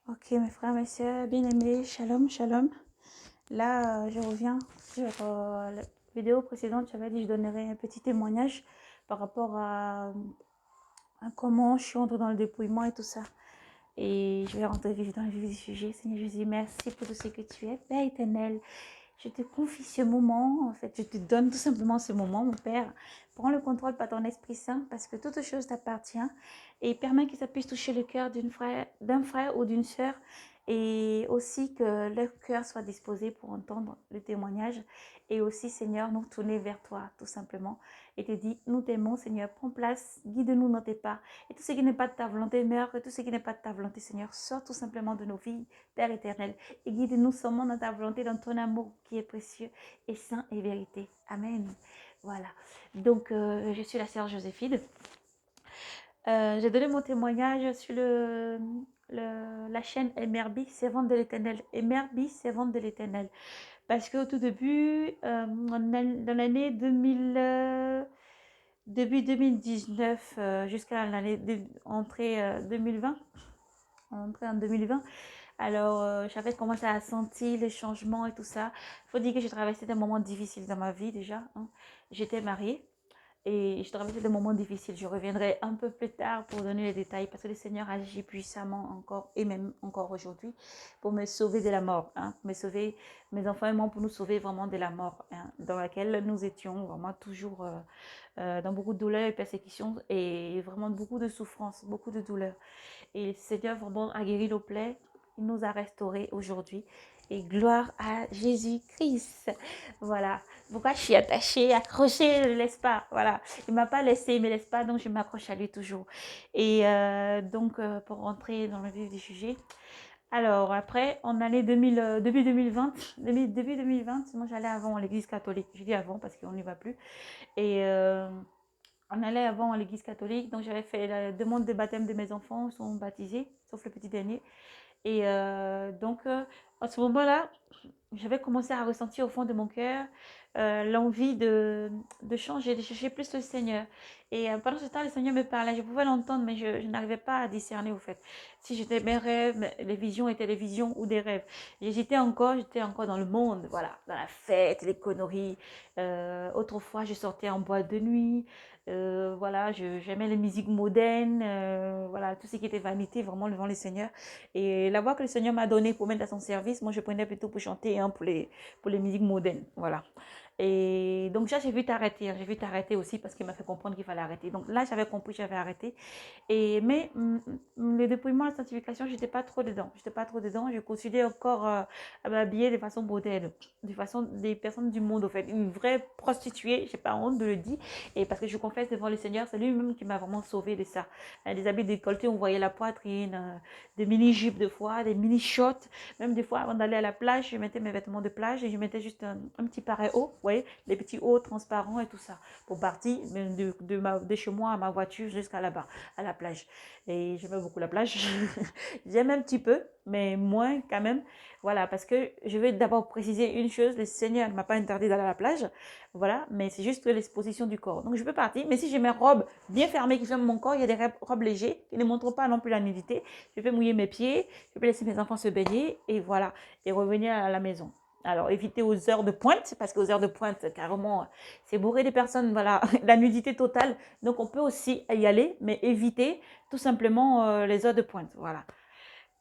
Ok, mes frères, mes sœurs, bien-aimés, shalom, shalom. Là, je reviens sur la vidéo précédente. J'avais dit que je donnerais un petit témoignage par rapport à comment je suis entrée dans le dépouillement et tout ça. Et je vais rentrer dans le vif du sujet. Seigneur Jésus, merci pour tout ce que tu es, Père éternel. Je te confie ce moment, en fait, je te donne tout simplement ce moment, mon Père. Prends le contrôle par ton Esprit Saint, parce que toute chose t'appartient, et permets que ça puisse toucher le cœur d'un frère ou d'une sœur, et aussi que leur cœur soit disposé pour entendre le témoignage, et aussi, Seigneur, nous tourner vers toi, tout simplement, et te dire, nous t'aimons, Seigneur, prends place, guide-nous dans tes pas, et tout ce qui n'est pas de ta volonté meurt, et tout ce qui n'est pas de ta volonté, Seigneur, sort tout simplement de nos vies, Père éternel, et guide-nous seulement dans ta volonté, dans ton amour qui est précieux et saint et vérité. Amen. Voilà. Donc, je suis la sœur Joséphine. J'ai donné mon témoignage sur la chaîne MRB, Servante de l'Éternel. MRB, Servante de l'Éternel. Parce qu'au tout début, dans l'année 2000, début 2019 jusqu'à l'année entrée 2020, entrée en 2020, alors, j'avais commencé à sentir les changements et tout ça. Il faut dire que j'ai traversé des moments difficiles dans ma vie déjà, hein. J'étais mariée et je traversais des moments difficiles. Je reviendrai un peu plus tard pour donner les détails parce que le Seigneur agit puissamment encore et même encore aujourd'hui pour me sauver de la mort, hein, pour me sauver, mes enfants et moi, pour nous sauver vraiment de la mort, hein, dans laquelle nous étions vraiment toujours dans beaucoup de douleurs et persécutions et vraiment beaucoup de souffrances, beaucoup de douleurs. Et le Seigneur vraiment a guéri nos plaies. Il nous a restaurés aujourd'hui. Et gloire à Jésus-Christ. Voilà. Pourquoi je suis attachée, accrochée, je ne laisse pas. Voilà. Il ne m'a pas laissé, il ne me laisse pas, donc je m'accroche à lui toujours. Et donc, pour rentrer dans le vif du sujet. Alors, après, en année 2000, début 2020, début 2020, moi j'allais avant à l'église catholique. Je dis avant parce qu'on n'y va plus. Et on allait avant à l'église catholique, donc j'avais fait la demande de baptême de mes enfants, ils sont baptisés, sauf le petit dernier. Et donc, à ce moment-là, j'avais commencé à ressentir au fond de mon cœur l'envie de changer, de chercher plus le Seigneur. Et pendant ce temps, le Seigneur me parlait. Je pouvais l'entendre, mais je n'arrivais pas à discerner, au fait. Si j'étais mes rêves, les visions étaient des visions ou des rêves. J'étais encore dans le monde, voilà, dans la fête, les conneries. Autrefois, je sortais en boîte de nuit. Voilà, j'aimais les musiques modernes, voilà, tout ce qui était vanité, vraiment devant le Seigneur. Et la voix que le Seigneur m'a donnée pour mettre à son service, moi je prenais plutôt pour chanter, hein, pour les musiques modernes. Voilà. Et donc ça, j'ai vu t'arrêter. J'ai vu t'arrêter aussi parce qu'il m'a fait comprendre qu'il fallait arrêter. Donc là, j'avais compris, j'avais arrêté. Mais le dépouillement, la sanctification, j'étais pas trop dedans. J'étais pas trop dedans. Je continuais encore à m'habiller de façon moderne, de façon des personnes du monde, en fait. Une vraie prostituée, j'ai pas honte de le dire. Et parce que je confesse devant le Seigneur, c'est lui-même qui m'a vraiment sauvé de ça. Des habits décolletés, on voyait la poitrine, des mini-jupes de fois, des mini-shorts. Même des fois, avant d'aller à la plage, je mettais mes vêtements de plage et je mettais juste un petit pareil haut, vous voyez, les petits hauts transparents et tout ça, pour partir de chez moi à ma voiture jusqu'à là-bas, à la plage. Et j'aimais beaucoup la plage. J'aime un petit peu, mais moins quand même. Voilà, parce que je vais d'abord préciser une chose, le Seigneur ne m'a pas interdit d'aller à la plage, voilà, mais c'est juste l'exposition du corps. Donc je peux partir, mais si j'ai mes robes bien fermées qui ferment mon corps, il y a des robes légères qui ne montrent pas non plus la nudité, je peux mouiller mes pieds, je peux laisser mes enfants se baigner et voilà, et revenir à la maison. Alors, éviter aux heures de pointe, parce qu'aux heures de pointe, carrément, c'est bourré des personnes, voilà, la nudité totale. Donc, on peut aussi y aller, mais éviter tout simplement les heures de pointe, voilà.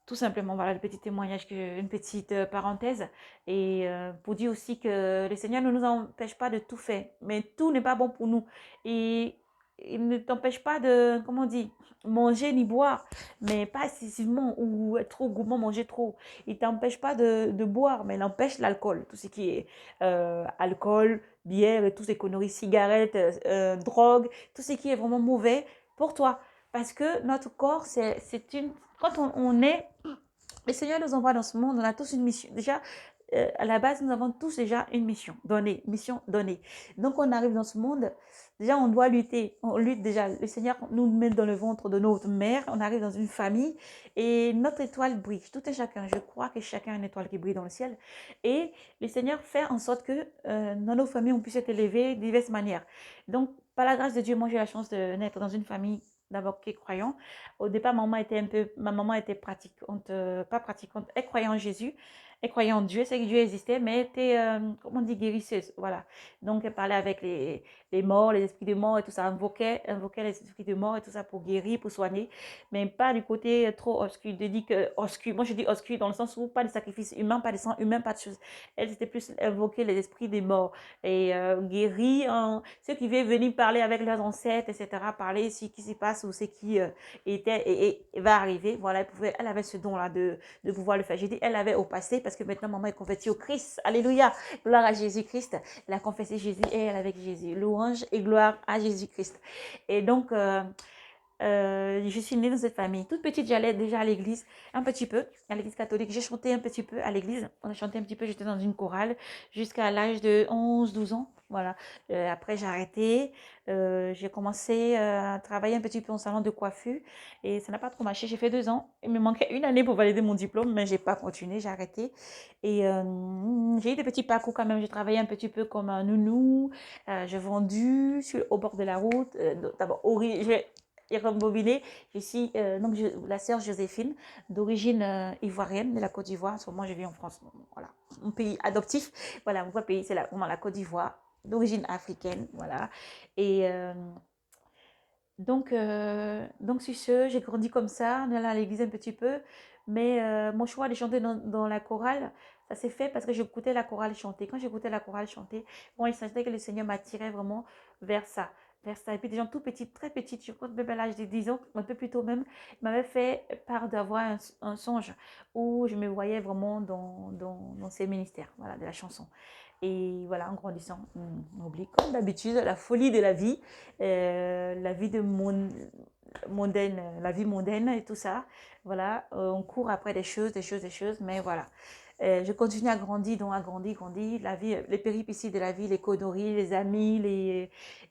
Tout simplement, voilà le petit témoignage, une petite parenthèse. Et pour dire aussi que le Seigneur ne nous empêche pas de tout faire, mais tout n'est pas bon pour nous. Et il ne t'empêche pas de, comment on dit, manger ni boire, mais pas excessivement ou être trop gourmand, manger trop. Il ne t'empêche pas de boire, mais il empêche l'alcool. Tout ce qui est alcool, bière et toutes ces conneries, cigarettes, drogue, tout ce qui est vraiment mauvais pour toi. Parce que notre corps, c'est une... Quand on est le Seigneur nous envoie dans ce monde, on a tous une mission. Déjà, à la base, nous avons tous déjà une mission donnée, mission donnée. Donc, on arrive dans ce monde, déjà, on doit lutter. On lutte déjà. Le Seigneur nous met dans le ventre de notre mère, on arrive dans une famille et notre étoile brille. Tout et chacun, je crois que chacun a une étoile qui brille dans le ciel. Et le Seigneur fait en sorte que dans nos familles, on puisse être élevé de diverses manières. Donc, par la grâce de Dieu, moi, j'ai la chance de naître dans une famille d'abord qui est croyant. Au départ, ma maman était pratiquante, pas pratiquante, elle croyait en Jésus, elle croyait en Dieu, c'est que Dieu existait, mais elle était, comment on dit, guérisseuse, voilà. Donc, elle parlait avec les morts, les esprits de mort et tout ça, invoquait les esprits de mort et tout ça pour guérir, pour soigner, mais pas du côté trop obscur, obscur. Moi, je dis obscur dans le sens où pas de sacrifice humain, pas de sang humain, pas de choses. Elle, c'était plus invoquer les esprits des morts et guérir ceux qui veulent venir parler avec leurs ancêtres, etc., parler ce qui s'y passe ou ce qui était et va arriver. Voilà, elle avait ce don-là de pouvoir le faire. J'ai dit, elle avait au passé parce que maintenant, maman est convertie au Christ. Alléluia. Gloire à Jésus-Christ. Elle a confessé Jésus et elle avec Jésus. Louange et gloire à Jésus-Christ. Et donc, je suis née dans cette famille. Toute petite, j'allais déjà à l'église, un petit peu, à l'église catholique. J'ai chanté un petit peu à l'église. On a chanté un petit peu, j'étais dans une chorale jusqu'à l'âge de 11 12 ans. Voilà. Après, j'ai arrêté. J'ai commencé à travailler un petit peu en salon de coiffure et ça n'a pas trop marché. J'ai fait 2 ans. Il me manquait une année pour valider mon diplôme, mais j'ai pas continué, j'ai arrêté. Et j'ai eu des petits parcours quand même. J'ai travaillé un petit peu comme un nounou. J'ai vendu au bord de la route. D'abord, j'ai rembobiné. Je suis donc la sœur Joséphine, d'origine ivoirienne de la Côte d'Ivoire. En ce moment, je vis en France. Voilà, mon pays adoptif. Voilà, mon pays, c'est vraiment la Côte d'Ivoire, d'origine africaine. Voilà. Et donc sur ce, j'ai grandi comme ça, en allant à l'église un petit peu. Mais mon choix de chanter dans la chorale, ça s'est fait parce que j'écoutais la chorale chanter. Quand j'écoutais la chorale chanter, bon, il sentait que le Seigneur m'attirait vraiment vers ça. Vers ça. Et puis des gens tout petits, très petits, je crois même à l'âge de 10 ans, un peu plus tôt même, m'avaient fait part d'avoir un songe où je me voyais vraiment dans ces ministères, voilà, de la chanson. Et voilà, en grandissant, on oublie comme d'habitude la folie de la vie mondaine, la vie mondaine et tout ça. Voilà, on court après des choses, mais voilà. Je continue à grandir, donc grandir. La vie, les péripéties de la vie, les conneries, les amis,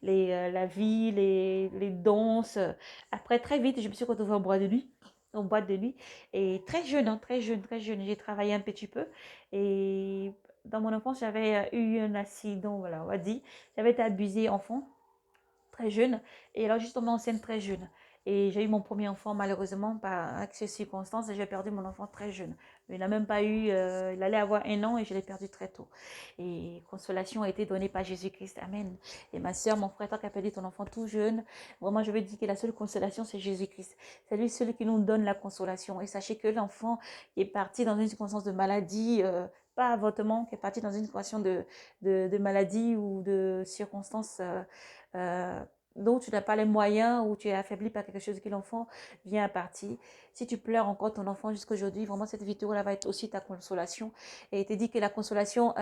la vie, les danses. Après, très vite, je me suis retrouvée en boîte de nuit. Et très jeune, hein, très jeune, j'ai travaillé un petit peu. Et dans mon enfance, j'avais eu un accident, voilà, on va dire. J'avais été abusée enfant très jeune. Et alors, juste tombée enceinte très jeune. Et j'ai eu mon premier enfant, malheureusement, par ces circonstances, et j'ai perdu mon enfant très jeune. Il n'a même pas eu, il allait avoir 1 an et je l'ai perdu très tôt. Et consolation a été donnée par Jésus-Christ. Amen. Et ma soeur, mon frère, toi qui as perdu ton enfant tout jeune, vraiment, je veux dire que la seule consolation, c'est Jésus-Christ. C'est lui seul qui nous donne la consolation. Et sachez que l'enfant qui est parti dans une circonstance de maladie, pas avortement, qui est parti dans une situation de maladie ou de circonstances euh, dont tu n'as pas les moyens ou tu es affaibli par quelque chose que l'enfant vient à partir. Si tu pleures encore ton enfant jusqu'à aujourd'hui, vraiment cette vidéo-là va être aussi ta consolation. Et il te dit que la consolation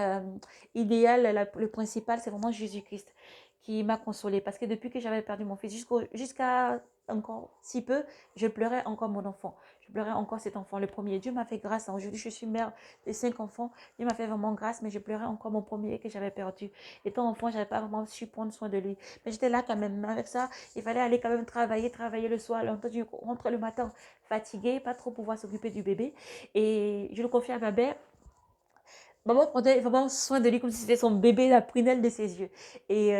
idéale, le principal, c'est vraiment Jésus-Christ qui m'a consolée. Parce que depuis que j'avais perdu mon fils jusqu'à encore si peu, je pleurais encore mon enfant. Je pleurais encore cet enfant, le premier. Dieu m'a fait grâce. Aujourd'hui, je suis mère de 5 enfants. Dieu m'a fait vraiment grâce, mais je pleurais encore mon premier que j'avais perdu. Étant enfant, je n'avais pas vraiment su prendre soin de lui. Mais j'étais là quand même. Avec ça, il fallait aller quand même travailler le soir. Longtemps, je rentre le matin fatiguée, pas trop pouvoir s'occuper du bébé. Et je le confie à ma mère. Maman prenait vraiment soin de lui comme si c'était son bébé, la prunelle de ses yeux. Et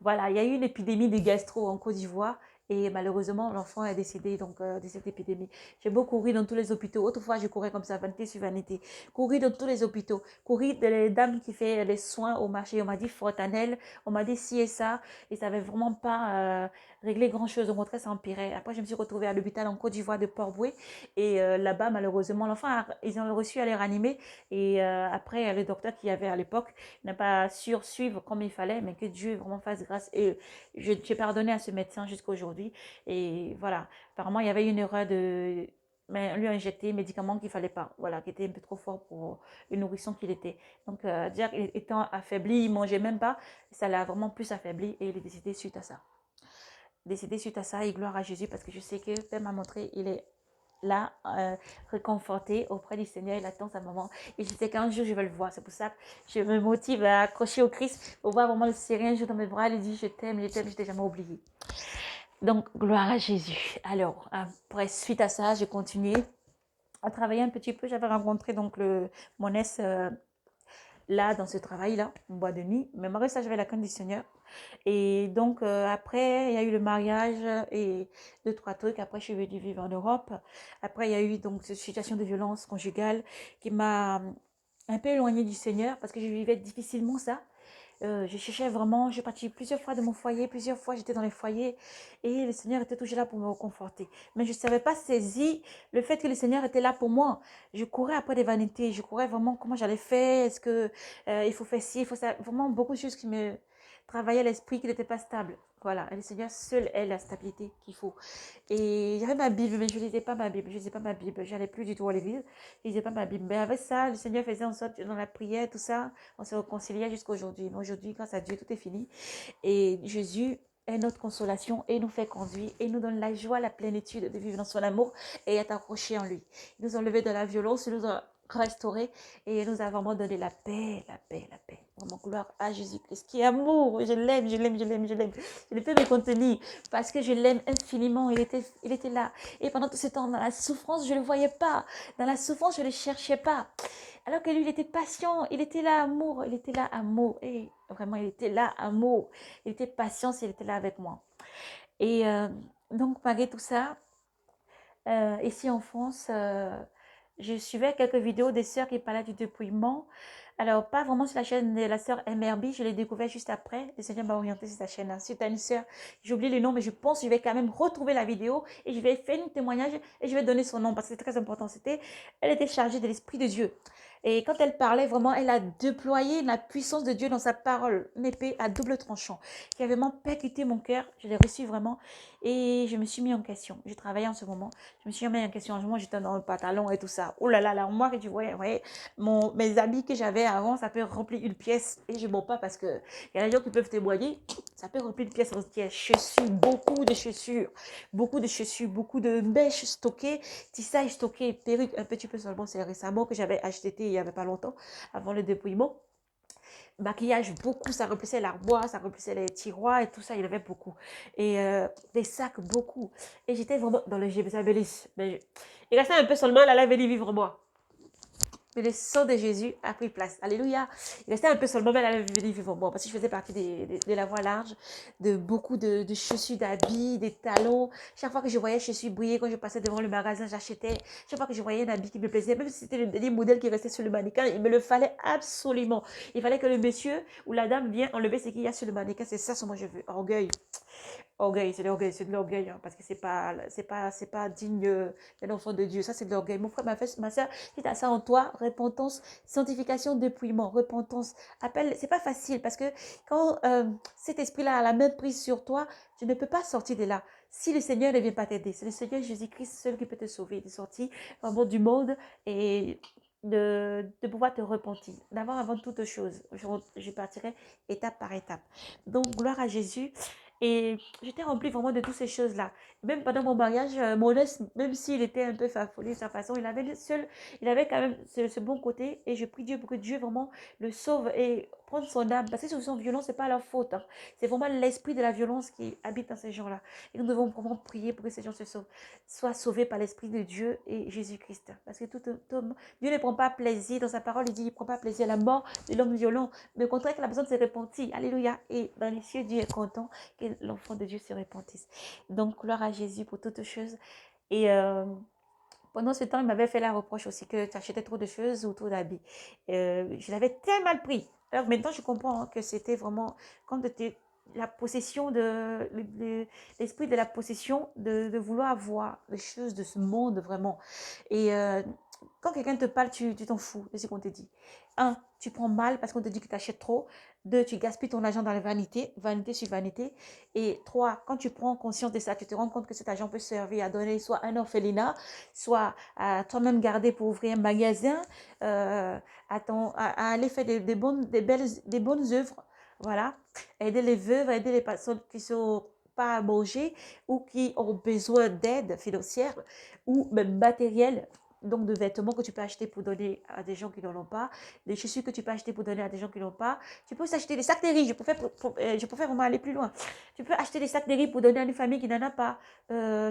voilà, il y a eu une épidémie de gastro en Côte d'Ivoire. Et malheureusement, l'enfant est décédé donc, de cette épidémie. J'ai beau courir dans tous les hôpitaux. Autrefois, je courais comme ça, vanité sur vanité. Courir dans tous les hôpitaux. Courir de les dames qui font les soins au marché. On m'a dit Fortanel, on m'a dit ci et ça. Et ça n'avait vraiment pas réglé grand-chose. Au contraire, ça empirait. Après, je me suis retrouvée à l'hôpital en Côte d'Ivoire de Port-Bouët. Et là-bas, malheureusement, l'enfant, ils ont reçu à les ranimer. Et après, le docteur qui y avait à l'époque n'a pas su suivre comme il fallait, mais que Dieu vraiment fasse grâce. Et j'ai pardonné à ce médecin jusqu'à aujourd'hui. Et voilà, apparemment, il y avait une erreur de... Mais on lui a injecté un médicament qu'il ne fallait pas, voilà, qui était un peu trop fort pour le nourrisson qu'il était. Donc, dire étant affaibli, il ne mangeait même pas, ça l'a vraiment plus affaibli et il est décédé suite à ça. Décédé suite à ça et gloire à Jésus parce que je sais que Père m'a montré, il est là, réconforté auprès du Seigneur. Il attend sa maman. Et je sais qu'un jour, je vais le voir. C'est pour ça que je me motive à accrocher au Christ pour voir vraiment le serrer un jour dans mes bras. Il dit, je t'aime, je t'ai jamais oublié. Donc, gloire à Jésus. Alors, après, suite à ça, j'ai continué à travailler un petit peu. J'avais rencontré donc mon ex, là, dans ce travail-là, en boîte de nuit. Mais malgré ça, j'avais la crainte du Seigneur. Et donc, après, il y a eu le mariage et deux, trois trucs. Après, je suis venue vivre en Europe. Après, il y a eu donc cette situation de violence conjugale qui m'a un peu éloignée du Seigneur parce que je vivais difficilement ça. Je cherchais vraiment, je suis partie plusieurs fois de mon foyer, plusieurs fois j'étais dans les foyers et le Seigneur était toujours là pour me réconforter. Mais je ne savais pas saisir le fait que le Seigneur était là pour moi. Je courais après des vanités, je courais vraiment comment j'allais faire, est-ce que il faut faire ci, il faut ça, vraiment beaucoup de choses qui me travaillaient l'esprit qui n'était pas stable. Voilà, et le Seigneur seul est la stabilité qu'il faut. Et j'avais ma Bible, mais je ne lisais pas ma Bible, je ne lisais pas ma Bible, j'allais plus du tout à l'église, je ne lisais pas ma Bible. Mais avec ça, le Seigneur faisait en sorte, dans la prière, tout ça, on se réconciliait jusqu'à aujourd'hui. Mais aujourd'hui, grâce à Dieu, tout est fini. Et Jésus est notre consolation et nous fait conduire et nous donne la joie, la plénitude de vivre dans son amour et être accroché en lui. Il nous a enlevé de la violence, il nous a restauré et il nous a vraiment donné la paix, la paix, la paix. Vraiment, gloire à Jésus-Christ qui est amour. Je l'aime, je l'aime, je l'aime, je l'aime. Je ne peux me contenir parce que je l'aime infiniment. Il était là. Et pendant tout ce temps, dans la souffrance, je ne le voyais pas. Dans la souffrance, je ne le cherchais pas. Alors que lui, il était patient, il était là, amour, il était là, amour. Et vraiment, il était là, amour. Il était patient, il était là avec moi. Et donc, malgré tout ça, ici en France, je suivais quelques vidéos des sœurs qui parlaient du dépouillement. Alors, pas vraiment sur la chaîne de la sœur MRB, je l'ai découvert juste après. Le Seigneur m'a orienté sur sa chaîne. Si tu as une sœur, j'ai oublié le nom, mais je pense que je vais quand même retrouver la vidéo et je vais faire un témoignage et je vais donner son nom parce que c'est très important. Elle était chargée de l'Esprit de Dieu. Et quand elle parlait, vraiment, elle a déployé la puissance de Dieu dans sa parole, une épée à double tranchant, qui a vraiment percuté mon cœur. Je l'ai reçu vraiment et je me suis mis en question. Je travaillais en ce moment. Je me suis mis en question. Moi, j'étais dans le pantalon et tout ça. Oh là là, là, moi que tu voyais, mes habits que j'avais avant, ça peut remplir une pièce. Et je ne mens pas parce que il y a des gens qui peuvent témoigner. Ça peut remplir une pièce entière. Chaussures, beaucoup de chaussures, beaucoup de mèches stockées, tissages stockés, perruques un petit peu seulement. C'est récemment que j'avais acheté il n'y avait pas longtemps, avant le dépouillement. Maquillage, beaucoup, ça remplissait l'armoire, ça remplissait les tiroirs et tout ça, il y avait beaucoup. Et des sacs, beaucoup. Et j'étais vraiment dans le Jérusalem. Mais il restait un peu seulement, elle allait venir vivre moi. Mais le sang de Jésus a pris place. Alléluia. Il restait un peu seulement, mais elle avait venu vivre moi. Parce que je faisais partie de la voie large, de beaucoup de chaussures, d'habits, des talons. Chaque fois que je voyais chaussures briller, quand je passais devant le magasin, j'achetais. Chaque fois que je voyais un habit qui me plaisait, même si c'était le dernier modèle qui restait sur le mannequin, il me le fallait absolument. Il fallait que le monsieur ou la dame vienne enlever ce qu'il y a sur le mannequin. C'est ça, ce que moi je veux. Orgueil. Orgueil, c'est de l'orgueil, hein, parce que c'est pas digne d'un enfant de Dieu. Ça, c'est de l'orgueil. Mon frère, ma soeur, si tu as ça en toi, repentance, sanctification, dépouillement, repentance, appelle, c'est pas facile, parce que quand cet esprit-là a la même prise sur toi, tu ne peux pas sortir de là. Si le Seigneur ne vient pas t'aider, c'est le Seigneur Jésus-Christ seul qui peut te sauver, de sortir vraiment du monde et de pouvoir te repentir, d'avoir avant toute chose. Je partirai étape par étape. Donc, gloire à Jésus. Et j'étais remplie vraiment de toutes ces choses-là. Même pendant mon mariage, Modeste, même s'il était un peu farfelu de sa façon, il avait quand même ce bon côté. Et je prie Dieu pour que Dieu vraiment le sauve et prenne son âme. Parce que ceux qui sont violents, ce n'est pas leur faute, hein. C'est vraiment l'esprit de la violence qui habite dans ces gens-là. Et nous devons vraiment prier pour que ces gens se sauvent, soient sauvés par l'esprit de Dieu et Jésus-Christ. Parce que tout homme, Dieu ne prend pas plaisir, dans sa parole, il dit, il ne prend pas plaisir à la mort de l'homme violent, mais au contraire, qu'il a besoin de se repentir. Alléluia. Et dans les cieux, Dieu est content que l'enfant de Dieu se repentisse. Donc, gloire à Jésus pour toutes choses. Et pendant ce temps, il m'avait fait la reproche aussi que tu achetais trop de choses ou trop d'habits. Je l'avais très mal pris. Alors maintenant, je comprends, hein, que c'était vraiment quand la possession l'esprit de la possession de vouloir avoir les choses de ce monde vraiment. Et quand quelqu'un te parle, tu t'en fous de ce qu'on te dit. Un, tu prends mal parce qu'on te dit que tu achètes trop. Deux, tu gaspilles ton argent dans la vanité, vanité sur vanité. Et trois, quand tu prends conscience de ça, tu te rends compte que cet argent peut servir à donner soit un orphelinat, soit à toi-même garder pour ouvrir un magasin, à aller faire des bonnes œuvres. Voilà. Aider les veuves, aider les personnes qui sont pas à manger ou qui ont besoin d'aide financière ou même matérielle. donc de vêtements que tu peux acheter pour donner à des gens qui n'en ont pas, des chaussures que tu peux acheter pour donner à des gens qui n'ont pas. Tu peux aussi acheter des sacs de riz. Je préfère vraiment aller plus loin. Tu peux acheter des sacs de riz pour donner à une famille qui n'en a pas.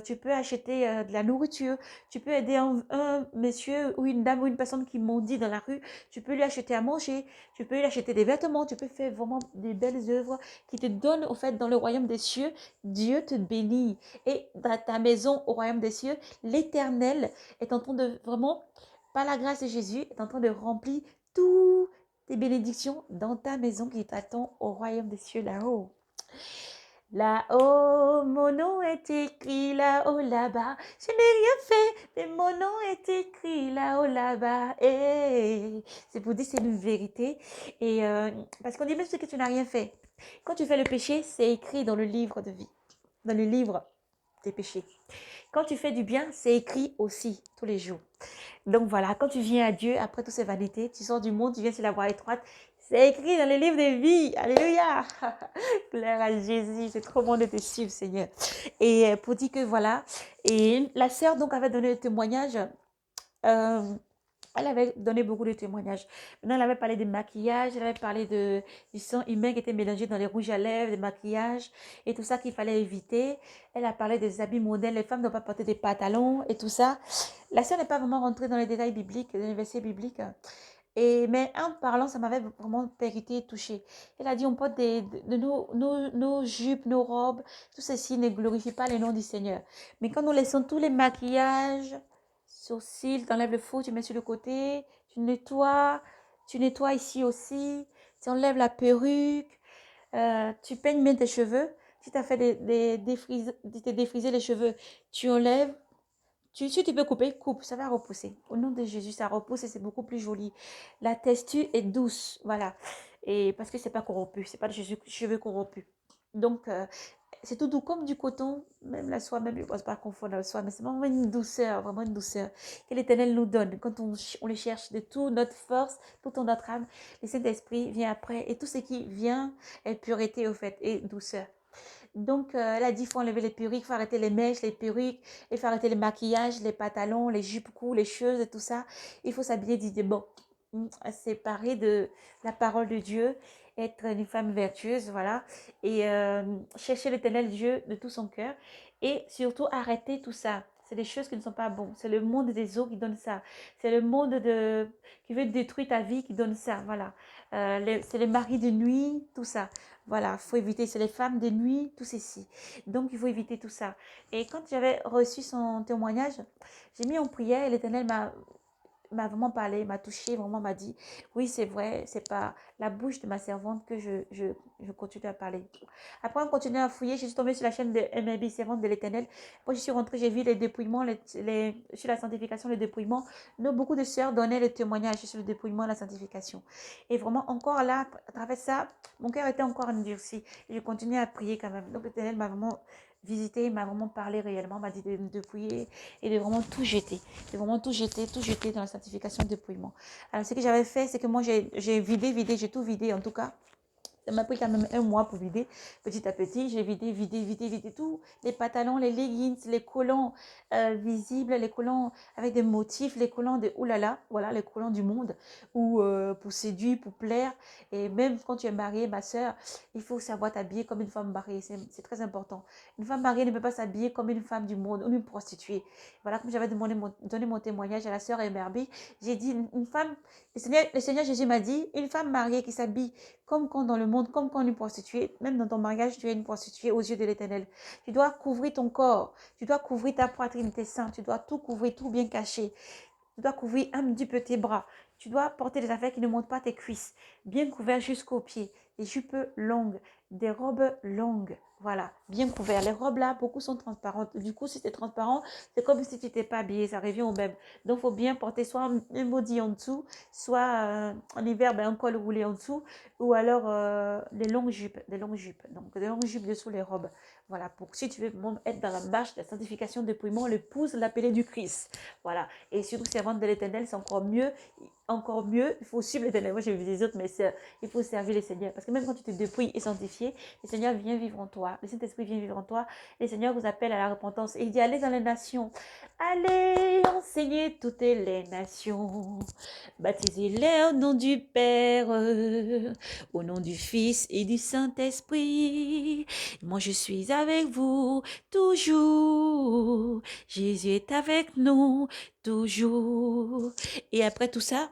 Tu peux acheter de la nourriture. Tu peux aider un monsieur ou une dame ou une personne qui mendie dans la rue. Tu peux lui acheter à manger. Tu peux lui acheter des vêtements. Tu peux faire vraiment des belles œuvres qui te donnent, au fait, dans le royaume des cieux. Dieu te bénit. Et dans ta maison au royaume des cieux, l'Éternel est en train de vraiment, par la grâce de Jésus, est en train de remplir toutes tes bénédictions dans ta maison qui t'attend au royaume des cieux là-haut. Là-haut, mon nom est écrit là-haut, là-bas. Je n'ai rien fait, mais mon nom est écrit là-haut, là-bas. Et c'est pour dire c'est une vérité. Et parce qu'on dit même ce que tu n'as rien fait. Quand tu fais le péché, c'est écrit dans le livre de vie, dans le livre des péchés. Quand tu fais du bien, c'est écrit aussi tous les jours. Donc voilà, quand tu viens à Dieu, après toutes ces vanités, tu sors du monde, tu viens sur la voie étroite, c'est écrit dans les livres de vie. Alléluia. Gloire à Jésus, c'est trop bon de te suivre, Seigneur. Et pour dire que voilà, et la sœur donc avait donné le témoignage. euh, Elle avait donné beaucoup de témoignages. Maintenant, elle avait parlé de maquillage, elle avait parlé du sang humain qui était mélangé dans les rouges à lèvres, des maquillages et tout ça qu'il fallait éviter. Elle a parlé des habits modernes, les femmes ne doivent pas porter des pantalons et tout ça. La sœur n'est pas vraiment rentrée dans les détails bibliques, dans les versets bibliques. Mais en parlant, ça m'avait vraiment périté et touchée. Elle a dit, on porte nos jupes, nos robes, tout ceci ne glorifie pas le nom du Seigneur. Mais quand nous laissons tous les maquillages, sourcils, tu enlèves le faux, tu mets sur le côté, tu nettoies ici aussi, tu enlèves la perruque, tu peignes bien tes cheveux. Si tu as fait défrisé les cheveux, tu enlèves. Si tu peux couper, coupe, ça va repousser. Au nom de Jésus, ça repousse et c'est beaucoup plus joli. La texture est douce, voilà. Et parce que c'est pas corrompu, c'est pas des cheveux corrompus. Donc, c'est tout doux comme du coton, même la soie, même je ne pense pas confondre la soie, mais c'est vraiment une douceur que l'Éternel nous donne. Quand on les cherche de toute notre force, toute notre âme, le Saint-Esprit vient après et tout ce qui vient est pureté au fait et douceur. Donc, elle a dit, il faut enlever les perruques, il faut arrêter les mèches, les perruques, il faut arrêter les maquillages, les pantalons, les jupes courtes, les choses et tout ça. Il faut s'habiller dit bon, séparer de la parole de Dieu, être une femme vertueuse, voilà, et chercher l'éternel Dieu de tout son cœur, et surtout arrêter tout ça. C'est des choses qui ne sont pas bonnes. C'est le monde des eaux qui donne ça. C'est le monde qui veut détruire ta vie qui donne ça. Voilà. C'est les maris de nuit, tout ça. Voilà, il faut éviter. C'est les femmes de nuit, tout ceci. Donc, il faut éviter tout ça. Et quand j'avais reçu son témoignage, j'ai mis en prière et l'Éternel m'a vraiment parlé, m'a touché, vraiment m'a dit, oui, c'est vrai, c'est pas la bouche de ma servante que je continue à parler. Après, on continue à fouiller, je suis tombée sur la chaîne de MLB, servante de l'Éternel. Après, je suis rentrée, j'ai vu les dépouillements, sur la sanctification, les dépouillements. Donc, beaucoup de sœurs donnaient le témoignage sur le dépouillement, la sanctification. Et vraiment, encore là, à travers ça, mon cœur était encore endurci. Et je continuais à prier quand même. Donc, l'Éternel m'a vraiment visité, il m'a vraiment parlé réellement, m'a dit de prier et de vraiment tout jeter. De vraiment tout jeter dans la sanctification de dépouillement. Alors, ce que j'avais fait, c'est que moi, j'ai vidé, j'ai tout vidé en tout cas. Ça m'a pris quand même un mois pour vider. Petit à petit, j'ai vidé tout. Les pantalons, les leggings, les collants visibles, les collants avec des motifs, les collants de oulala, voilà, les collants du monde, ou pour séduire, pour plaire. Et même quand tu es mariée, ma soeur, il faut savoir t'habiller comme une femme mariée. C'est très important. Une femme mariée ne peut pas s'habiller comme une femme du monde ou une prostituée. Voilà, comme j'avais donné mon témoignage à la sœur Emerby, j'ai dit une femme, le Seigneur Jésus m'a dit, une femme mariée qui s'habille comme quand dans le monde, comme quand une prostituée, même dans ton mariage, tu es une prostituée aux yeux de l'Éternel. Tu dois couvrir ton corps, tu dois couvrir ta poitrine, tes seins, tu dois tout couvrir, tout bien caché. Tu dois couvrir un petit peu tes bras. Tu dois porter des affaires qui ne montent pas tes cuisses, bien couverts jusqu'aux pieds, des jupes longues, des robes longues. Voilà, bien couverts. Les robes là, beaucoup sont transparentes. Du coup, si c'est transparent, c'est comme si tu n'étais pas habillé. Ça revient au même. Donc, il faut bien porter soit un body en dessous, soit en hiver, un col roulé en dessous, ou alors des longues jupes. Donc, des longues jupes dessous les robes. Voilà, pour si tu veux être dans la marche de la sanctification, dépouillement, l'épouse, l'appelée du Christ. Voilà. Et surtout, servante de l'Éternel, c'est encore mieux. Encore mieux, il faut suivre l'Éternel. Moi, j'ai vu des autres, mais il faut servir le Seigneur. Parce que même quand tu te dépouilles et sanctifié, le Seigneur vient vivre en toi. Le Saint-Esprit vient vivre en toi. Le Seigneur vous appelle à la repentance. Et il dit, allez dans les nations. Allez enseigner toutes les nations. Baptisez-les au nom du Père, au nom du Fils et du Saint-Esprit. Moi, je suis avec vous toujours. Jésus est avec nous toujours. Et après tout ça,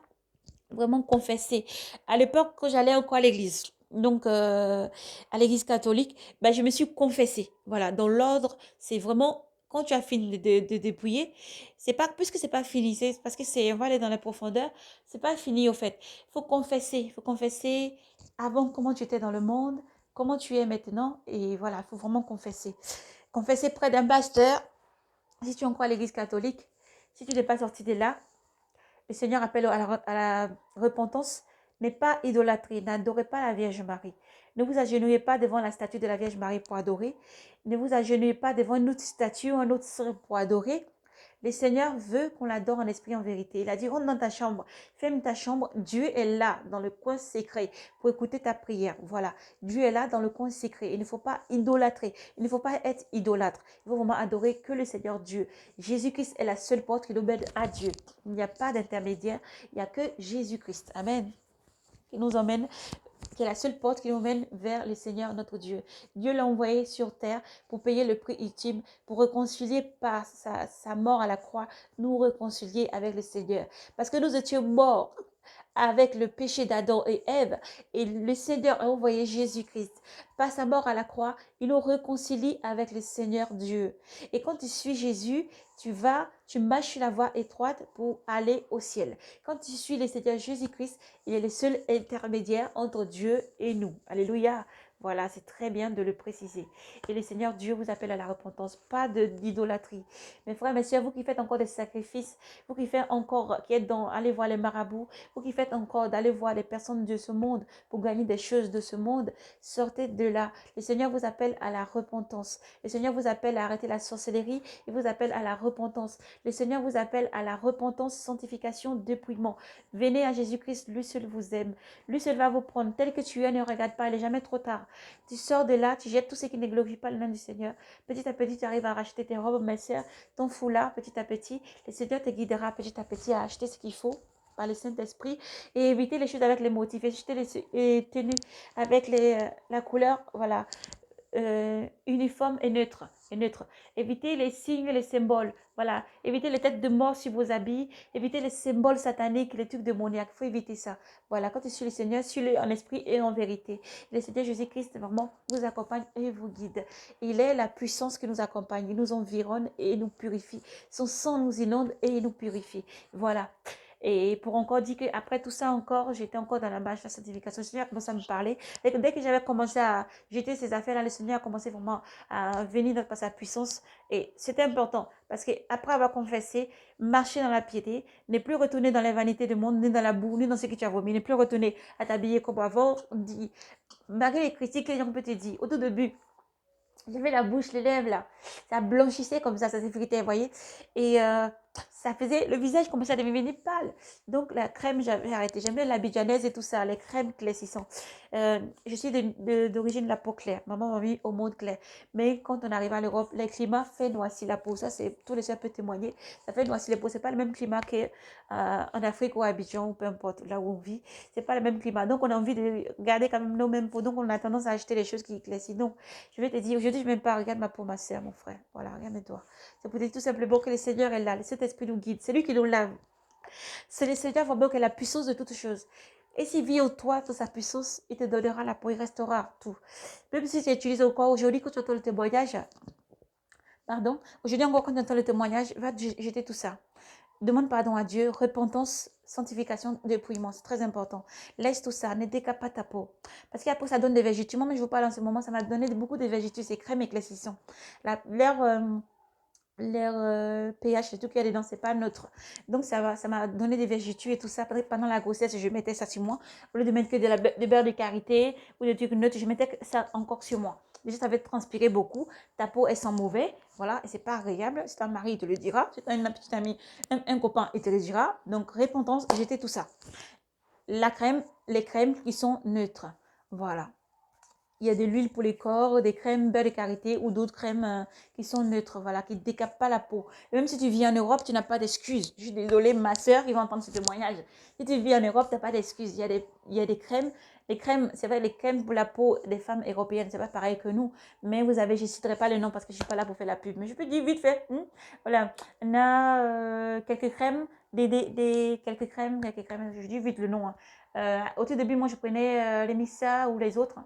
vraiment confesser. À l'époque, quand j'allais encore à l'église, donc à l'église catholique, ben, je me suis confessée. Voilà, dans l'ordre, c'est vraiment quand tu as fini de dépouiller, c'est pas puisque c'est pas fini, c'est parce que c'est on va aller dans la profondeur, c'est pas fini au fait. Il faut confesser avant comment tu étais dans le monde, comment tu es maintenant et voilà, il faut vraiment confesser. Confesser près d'un pasteur, si tu es encore à l'église catholique, si tu n'es pas sorti de là, le Seigneur appelle à la repentance, mais pas idolâtrie. N'adorez pas la Vierge Marie. Ne vous agenouillez pas devant la statue de la Vierge Marie pour adorer. Ne vous agenouillez pas devant une autre statue ou un autre sœur pour adorer. Le Seigneur veut qu'on l'adore en esprit et en vérité. Il a dit, rentre dans ta chambre, ferme ta chambre. Dieu est là, dans le coin secret, pour écouter ta prière. Voilà, Dieu est là, dans le coin secret. Il ne faut pas idolâtrer, il ne faut pas être idolâtre. Il faut vraiment adorer que le Seigneur Dieu. Jésus-Christ est la seule porte qui nous mène à Dieu. Il n'y a pas d'intermédiaire, il n'y a que Jésus-Christ. Amen. Qui nous emmène, qui est la seule porte qui nous mène vers le Seigneur notre Dieu. Dieu l'a envoyé sur terre pour payer le prix ultime, pour réconcilier par sa mort à la croix, nous réconcilier avec le Seigneur. Parce que nous étions morts avec le péché d'Adam et Ève, et le Seigneur a envoyé Jésus-Christ. Par sa mort à la croix, il nous réconcilie avec le Seigneur Dieu. Et quand tu suis Jésus, tu marches sur la voie étroite pour aller au ciel. Quand tu suis le Seigneur Jésus-Christ, il est le seul intermédiaire entre Dieu et nous. Alléluia. Voilà, c'est très bien de le préciser. Et le Seigneur Dieu vous appelle à la repentance, pas d'idolâtrie. Mes frères, mes sœurs, vous qui faites encore des sacrifices, vous qui faites encore, qui êtes dans, allez voir les marabouts, vous qui faites encore d'aller voir les personnes de ce monde pour gagner des choses de ce monde, sortez de là. Le Seigneur vous appelle à la repentance. Le Seigneur vous appelle à arrêter la sorcellerie. Il vous appelle à la repentance. Le Seigneur vous appelle à la repentance, sanctification, dépouillement. Venez à Jésus-Christ, lui seul vous aime. Lui seul va vous prendre. Tel que tu es, ne regarde pas, il n'est jamais trop tard. Tu sors de là, tu jettes tout ce qui ne glorifie pas le nom du Seigneur. Petit à petit, tu arrives à racheter tes robes, mes sœurs, ton foulard, petit à petit. Le Seigneur te guidera petit à petit à acheter ce qu'il faut par le Saint-Esprit et éviter les choses avec les motifs, éviter les tenues avec la couleur, voilà, uniforme et neutre. Évitez les signes, les symboles. Voilà. Évitez les têtes de mort sur vos habits. Évitez les symboles sataniques, les trucs démoniaques. Il faut éviter ça. Voilà. Quand tu suis le Seigneur, suis-le en esprit et en vérité. Le Seigneur Jésus-Christ vraiment vous accompagne et vous guide. Il est la puissance qui nous accompagne. Il nous environne et nous purifie. Son sang nous inonde et il nous purifie. Voilà. Et pour encore dire qu'après tout ça encore, j'étais encore dans la marche de la sanctification. Le Seigneur a commencé à me parler. Et dès que j'avais commencé à jeter ces affaires-là, le Seigneur a commencé vraiment à venir par sa puissance. Et c'était important parce qu'après avoir confessé, marcher dans la piété, ne plus retourner dans les vanités du monde, ni dans la boue, ni dans ce que tu as vomi, ne plus retourner à t'habiller comme avant. On dit, malgré les critiques que les gens peuvent te dire, au tout début, j'avais la bouche, les lèvres là, ça blanchissait comme ça s'effritait, vous voyez. Et ça faisait, le visage commençait à devenir pâle. Donc la crème, j'avais arrêté. J'aime bien l'abidjanaise et tout ça, les crèmes clairsissantes. Je suis d'origine de la peau claire. Maman m'a mis au monde clair. Mais quand on arrive à l'Europe, le climat fait noircir la peau. Ça, c'est tous les soeurs peuvent témoigner. Ça fait noircir la peau. C'est pas le même climat qu'en Afrique ou à Abidjan ou peu importe là où on vit. C'est pas le même climat. Donc on a envie de garder quand même nos mêmes peaux. Donc on a tendance à acheter les choses qui éclaircissent. Donc je vais te dire, aujourd'hui, je ne m'aime pas. Regarde ma peau, ma soeur, mon frère. Voilà, regarde-toi. C'est pour dire tout simplement que le Seigneur est là. Le Saint-Esprit nous guide. C'est lui qui nous lave. C'est le Seigneur vraiment qui a la puissance de toutes choses. Et s'il vit en toi, toute sa puissance, il te donnera la peau, il restaurera tout. Même si tu utilises encore aujourd'hui, quand tu entends le témoignage, pardon, aujourd'hui encore quand tu entends le témoignage, va jeter tout ça. Demande pardon à Dieu, repentance, sanctification, dépouillement, c'est très important. Laisse tout ça, ne décape pas ta peau. Parce qu'après, ça donne des vergetures. Moi, je vous parle en ce moment, ça m'a donné beaucoup de vergetures, c'est crème éclaircissant. Leur pH, c'est tout qu'il y a dedans, c'est pas neutre. Donc, ça m'a donné des vergetures et tout ça. Pendant la grossesse, je mettais ça sur moi. Au lieu de mettre que de beurre de karité ou des trucs neutres, je mettais ça encore sur moi. Déjà, ça va transpirer beaucoup. Ta peau, elle sent mauvais. Voilà, et c'est pas agréable. Si un mari, il te le dira. Si tu as une petite amie, un copain, il te le dira. Donc, repentance, jetez tout ça. La crème, les crèmes qui sont neutres. Voilà. Il y a de l'huile pour les corps, des crèmes beurre de karité ou d'autres crèmes qui sont neutres, voilà, qui ne décapent pas la peau. Et même si tu vis en Europe, tu n'as pas d'excuses. Je suis désolée, ma soeur, qui va entendre ce témoignage. Si tu vis en Europe, tu n'as pas d'excuses. Il y a des crèmes. Les crèmes, c'est vrai, les crèmes pour la peau des femmes européennes, c'est pas pareil que nous. Mais vous avez, je ne citerai pas le nom parce que je ne suis pas là pour faire la pub. Mais je peux dire vite fait. Voilà. On a quelques crèmes, quelques crèmes, je dis vite le nom. Au tout début, moi, je prenais les Missa ou les autres.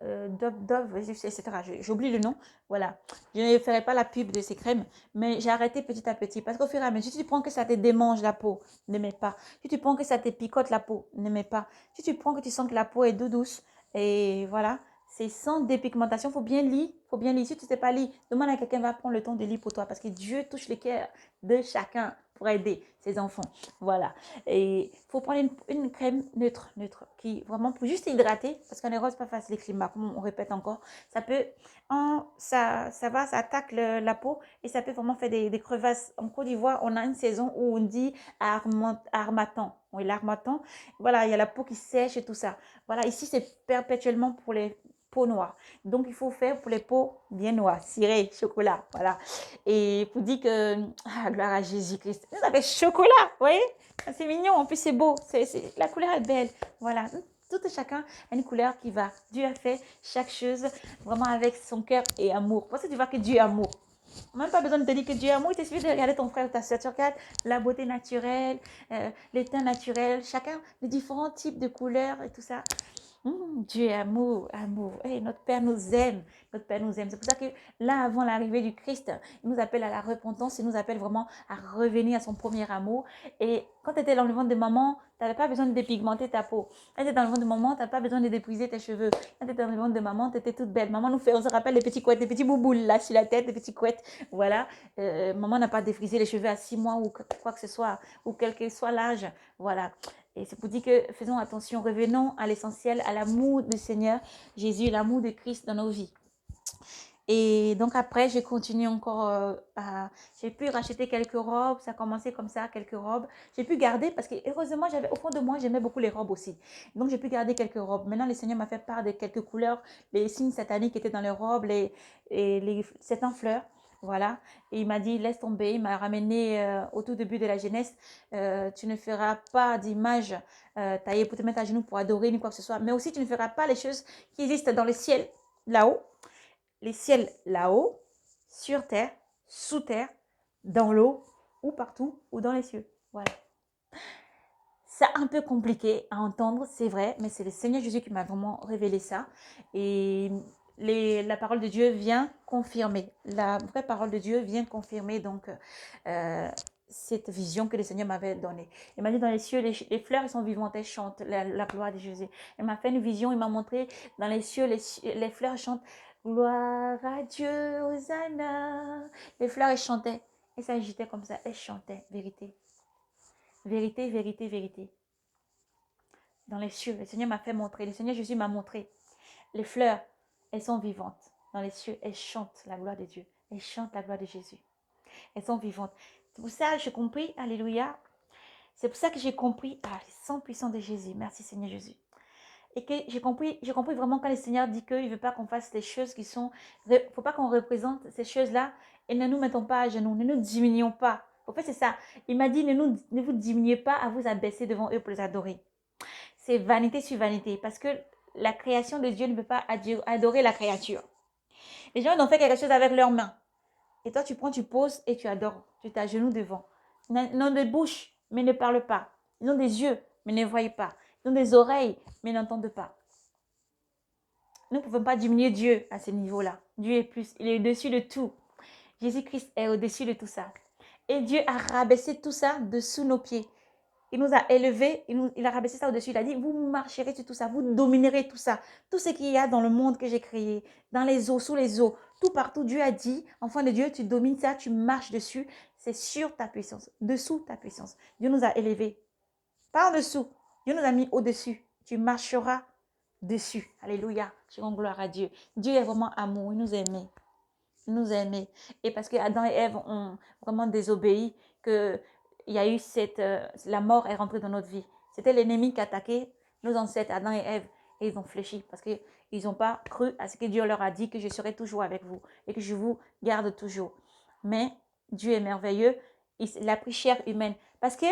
Dove, etc. J'oublie le nom. Voilà. Je ne ferai pas la pub de ces crèmes, mais j'ai arrêté petit à petit. Parce qu'au fur et à mesure, si tu prends que ça te démange la peau, ne mets pas. Si tu prends que ça te picote la peau, ne mets pas. Si tu prends que tu sens que la peau est douce, et voilà, c'est sans dépigmentation. Il faut bien lire. Faut bien lire. Si tu ne sais pas lire, demande à quelqu'un va prendre le temps de lire pour toi. Parce que Dieu touche le cœur de chacun pour aider ses enfants. Voilà. Et il faut prendre une crème neutre, qui vraiment pour juste hydrater, parce qu'en Europe, c'est pas facile le climat, comme on répète encore. Ça peut, ça attaque la peau et ça peut vraiment faire des crevasses. En Côte d'Ivoire, on a une saison où on dit harmattan. Oui, l'harmattan. Voilà, il y a la peau qui sèche et tout ça. Voilà, ici, c'est perpétuellement pour les peaux noires. Donc, il faut faire pour les peaux bien noires, ciré, chocolat, voilà. Et pour dire que, gloire à Jésus-Christ, vous avez chocolat, vous voyez? C'est mignon, en plus c'est beau, la couleur est belle, voilà. Tout et chacun a une couleur qui va. Dieu a fait chaque chose vraiment avec son cœur et amour. Parce que tu vois que Dieu est amour. Même pas besoin de te dire que Dieu est amour, il te suffit de regarder ton frère ou ta soeur. Tu regardes la beauté naturelle, les teints naturels, chacun les différents types de couleurs et tout ça. Dieu est amour, amour. Hey, notre Père nous aime. Notre Père nous aime. C'est pour ça que là, avant l'arrivée du Christ, il nous appelle à la repentance, il nous appelle vraiment à revenir à son premier amour. Et quand tu étais dans le ventre de maman, tu n'avais pas besoin de dépigmenter ta peau. Quand tu étais dans le ventre de maman, tu n'as pas besoin de dépriser tes cheveux. Quand tu étais dans le ventre de maman, tu étais toute belle. Maman nous fait, on se rappelle les petits couettes, les petits bouboules là sur la tête, les petits couettes. Voilà. Maman n'a pas défrisé les cheveux à 6 mois ou quoi que ce soit, ou quel que soit l'âge. Voilà. Et c'est pour dire que faisons attention, revenons à l'essentiel, à l'amour du Seigneur Jésus, l'amour de Christ dans nos vies. Et donc après, j'ai continué encore j'ai pu racheter quelques robes, ça a commencé comme ça, quelques robes. J'ai pu garder parce que heureusement, au fond de moi, j'aimais beaucoup les robes aussi. Donc j'ai pu garder quelques robes. Maintenant, le Seigneur m'a fait part de quelques couleurs, les signes sataniques qui étaient dans les robes, c'est en fleurs. Voilà, et il m'a dit laisse tomber, il m'a ramené au tout début de la jeunesse, tu ne feras pas d'image taillée pour te mettre à genoux pour adorer ni quoi que ce soit, mais aussi tu ne feras pas les choses qui existent dans le ciel là-haut, les ciels là-haut, sur terre, sous terre, dans l'eau, ou partout, ou dans les cieux. Voilà. C'est un peu compliqué à entendre, c'est vrai, mais c'est le Seigneur Jésus qui m'a vraiment révélé ça. Et la parole de Dieu vient confirmer. La vraie parole de Dieu vient confirmer donc cette vision que le Seigneur m'avait donnée. Il m'a dit dans les cieux, les fleurs elles sont vivantes, elles chantent la gloire de Jésus. Il m'a fait une vision, il m'a montré dans les cieux, les fleurs chantent gloire à Dieu, Hosanna. Les fleurs elles chantaient, elles s'agitaient comme ça, elles chantaient, vérité. Vérité, vérité, vérité. Dans les cieux, le Seigneur m'a fait montrer, le Seigneur Jésus m'a montré. Les fleurs, elles sont vivantes. Dans les cieux, elles chantent la gloire de Dieu. Elles chantent la gloire de Jésus. Elles sont vivantes. C'est pour ça que j'ai compris, alléluia. C'est pour ça que j'ai compris, le sang puissant de Jésus. Merci Seigneur Jésus. Et que j'ai compris vraiment quand le Seigneur dit qu'il ne veut pas qu'on fasse des choses qui sont... Il ne faut pas qu'on représente ces choses-là et ne nous mettons pas à genoux, ne nous diminuons pas. En fait, c'est ça. Il m'a dit, ne vous diminuez pas à vous abaisser devant eux pour les adorer. C'est vanité sur vanité parce que la création de Dieu ne peut pas adorer la créature. Les gens ont fait quelque chose avec leurs mains. Et toi, tu prends, tu poses et tu adores. Tu t'agenouilles devant. Ils n'ont de bouche, mais ne parlent pas. Ils ont des yeux, mais ne voient pas. Ils ont des oreilles, mais n'entendent pas. Nous ne pouvons pas diminuer Dieu à ce niveau-là. Dieu est plus, il est au-dessus de tout. Jésus-Christ est au-dessus de tout ça. Et Dieu a rabaissé tout ça dessous nos pieds. Il nous a élevés, il a rabaissé ça au-dessus. Il a dit, vous marcherez sur tout ça, vous dominerez tout ça. Tout ce qu'il y a dans le monde que j'ai créé, dans les eaux, sous les eaux, tout partout, Dieu a dit, enfant de Dieu, tu domines ça, tu marches dessus. C'est sur ta puissance, dessous ta puissance. Dieu nous a élevés. Pas en dessous, Dieu nous a mis au-dessus. Tu marcheras dessus. Alléluia. Je rends gloire à Dieu. Dieu est vraiment amour. Il nous aimait. Il nous aimait. Et parce que Adam et Ève ont vraiment désobéi, que il y a eu la mort est rentrée dans notre vie. C'était l'ennemi qui attaquait nos ancêtres, Adam et Ève. Et ils ont fléchi parce qu'ils n'ont pas cru à ce que Dieu leur a dit, que je serai toujours avec vous et que je vous garde toujours. Mais Dieu est merveilleux. Il a pris chair humaine. Parce que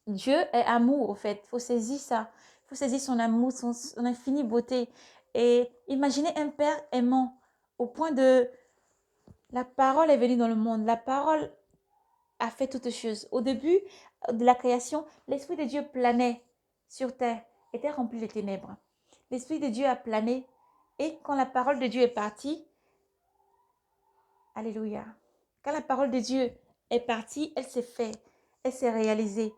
Dieu est amour, au fait. Il faut saisir ça. Il faut saisir son amour, son infinie beauté. Et imaginez un père aimant au point de... La parole est venue dans le monde. La parole a fait toutes choses. Au début de la création, l'Esprit de Dieu planait sur terre, était rempli de ténèbres. L'Esprit de Dieu a plané. Et quand la parole de Dieu est partie, alléluia. Quand la parole de Dieu est partie, elle s'est faite, elle s'est réalisée.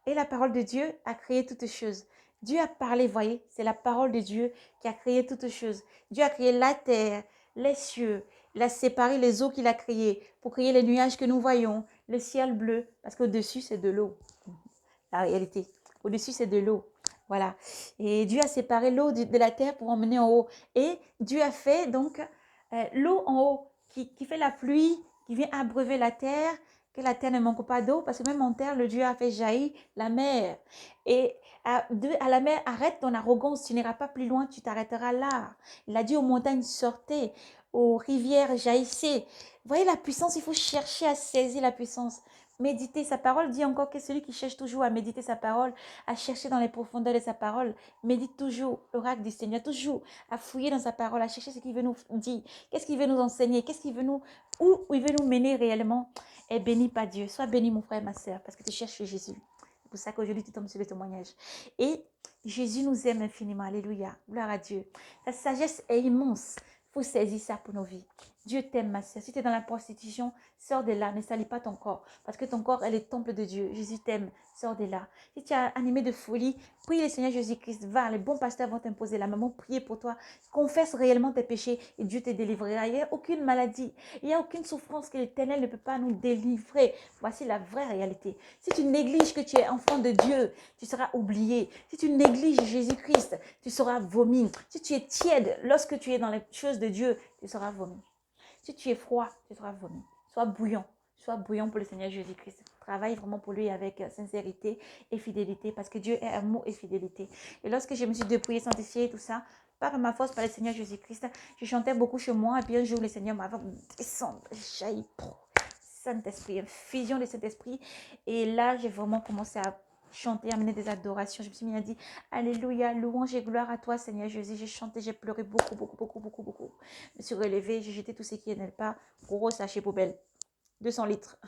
Et la parole de Dieu a créé toutes choses. Dieu a parlé, voyez, c'est la parole de Dieu qui a créé toutes choses. Dieu a créé la terre, les cieux. Il a séparé les eaux qu'il a créées pour créer les nuages que nous voyons, le ciel bleu, parce qu'au-dessus, c'est de l'eau. La réalité. Au-dessus, c'est de l'eau. Voilà. Et Dieu a séparé l'eau de la terre pour emmener en haut. Et Dieu a fait donc l'eau en haut qui fait la pluie, qui vient abreuver la terre, que la terre ne manque pas d'eau, parce que même en terre, le Dieu a fait jaillir la mer. Et à la mer, arrête ton arrogance, tu n'iras pas plus loin, tu t'arrêteras là. Il a dit aux montagnes, sortez, aux rivières, jaillissez. Voyez la puissance, il faut chercher à saisir la puissance. Méditer, sa parole dit encore que celui qui cherche toujours à méditer sa parole, à chercher dans les profondeurs de sa parole, médite toujours l'oracle du Seigneur, toujours à fouiller dans sa parole, à chercher ce qu'il veut nous dire, qu'est-ce qu'il veut nous enseigner, qu'est-ce qu'il veut nous, où il veut nous mener réellement. Et bénis pas Dieu, sois béni mon frère et ma soeur, parce que tu cherches Jésus. C'est pour ça qu'aujourd'hui tu tombes sur le témoignage. Et Jésus nous aime infiniment, alléluia, gloire à Dieu. Sa sagesse est immense, il faut saisir ça pour nos vies. Dieu t'aime, ma soeur. Si tu es dans la prostitution, sors de là. Ne salis pas ton corps. Parce que ton corps est le temple de Dieu. Jésus t'aime. Sors de là. Si tu es animé de folie, prie le Seigneur Jésus-Christ. Va, les bons pasteurs vont t'imposer la main, prier pour toi. Confesse réellement tes péchés et Dieu te délivrera. Il n'y a aucune maladie. Il n'y a aucune souffrance que l'Éternel ne peut pas nous délivrer. Voici la vraie réalité. Si tu négliges que tu es enfant de Dieu, tu seras oublié. Si tu négliges Jésus-Christ, tu seras vomi. Si tu es tiède lorsque tu es dans les choses de Dieu, tu seras vomi. Si tu es froid, tu seras vomi. Sois bouillant. Sois bouillant pour le Seigneur Jésus-Christ. Travaille vraiment pour lui avec sincérité et fidélité parce que Dieu est amour et fidélité. Et lorsque je me suis dépouillée, sanctifiée et tout ça, pas par ma force, par le Seigneur Jésus-Christ, je chantais beaucoup chez moi et puis un jour, le Seigneur m'a fait descendre, jaillir. Saint-Esprit, une fusion de Saint-Esprit. Et là, j'ai vraiment commencé à chanter, à mener des adorations. Je me suis mis à dire, Alléluia, louange et gloire à toi, Seigneur Jésus. J'ai chanté, j'ai pleuré beaucoup, beaucoup, beaucoup, beaucoup, beaucoup. Je me suis relevée, j'ai jeté tout ce qui n'est pas. Gros sachet poubelle. 200 litres.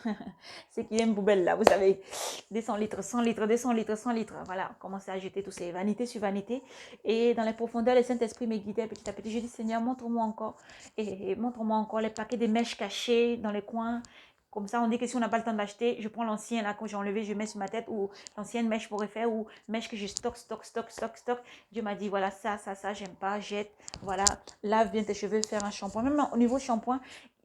C'est qui aime poubelle là, vous savez. 200 litres, 100 litres, 200 litres, 100 litres. Voilà, commencer à jeter tous ces vanités sur vanité. Et dans les profondeurs, le Saint-Esprit me guidait petit à petit. Je dis, Seigneur, montre-moi encore. Et montre-moi encore les paquets de mèches cachées dans les coins. Comme ça, on dit que si on n'a pas le temps d'acheter, je prends l'ancien là, quand j'ai enlevé, je mets sur ma tête, ou l'ancienne mèche pourrait faire, ou mèche que je stocke. Dieu m'a dit, voilà, ça, j'aime pas, jette, voilà, lave bien tes cheveux, faire un shampoing. Même au niveau shampoing,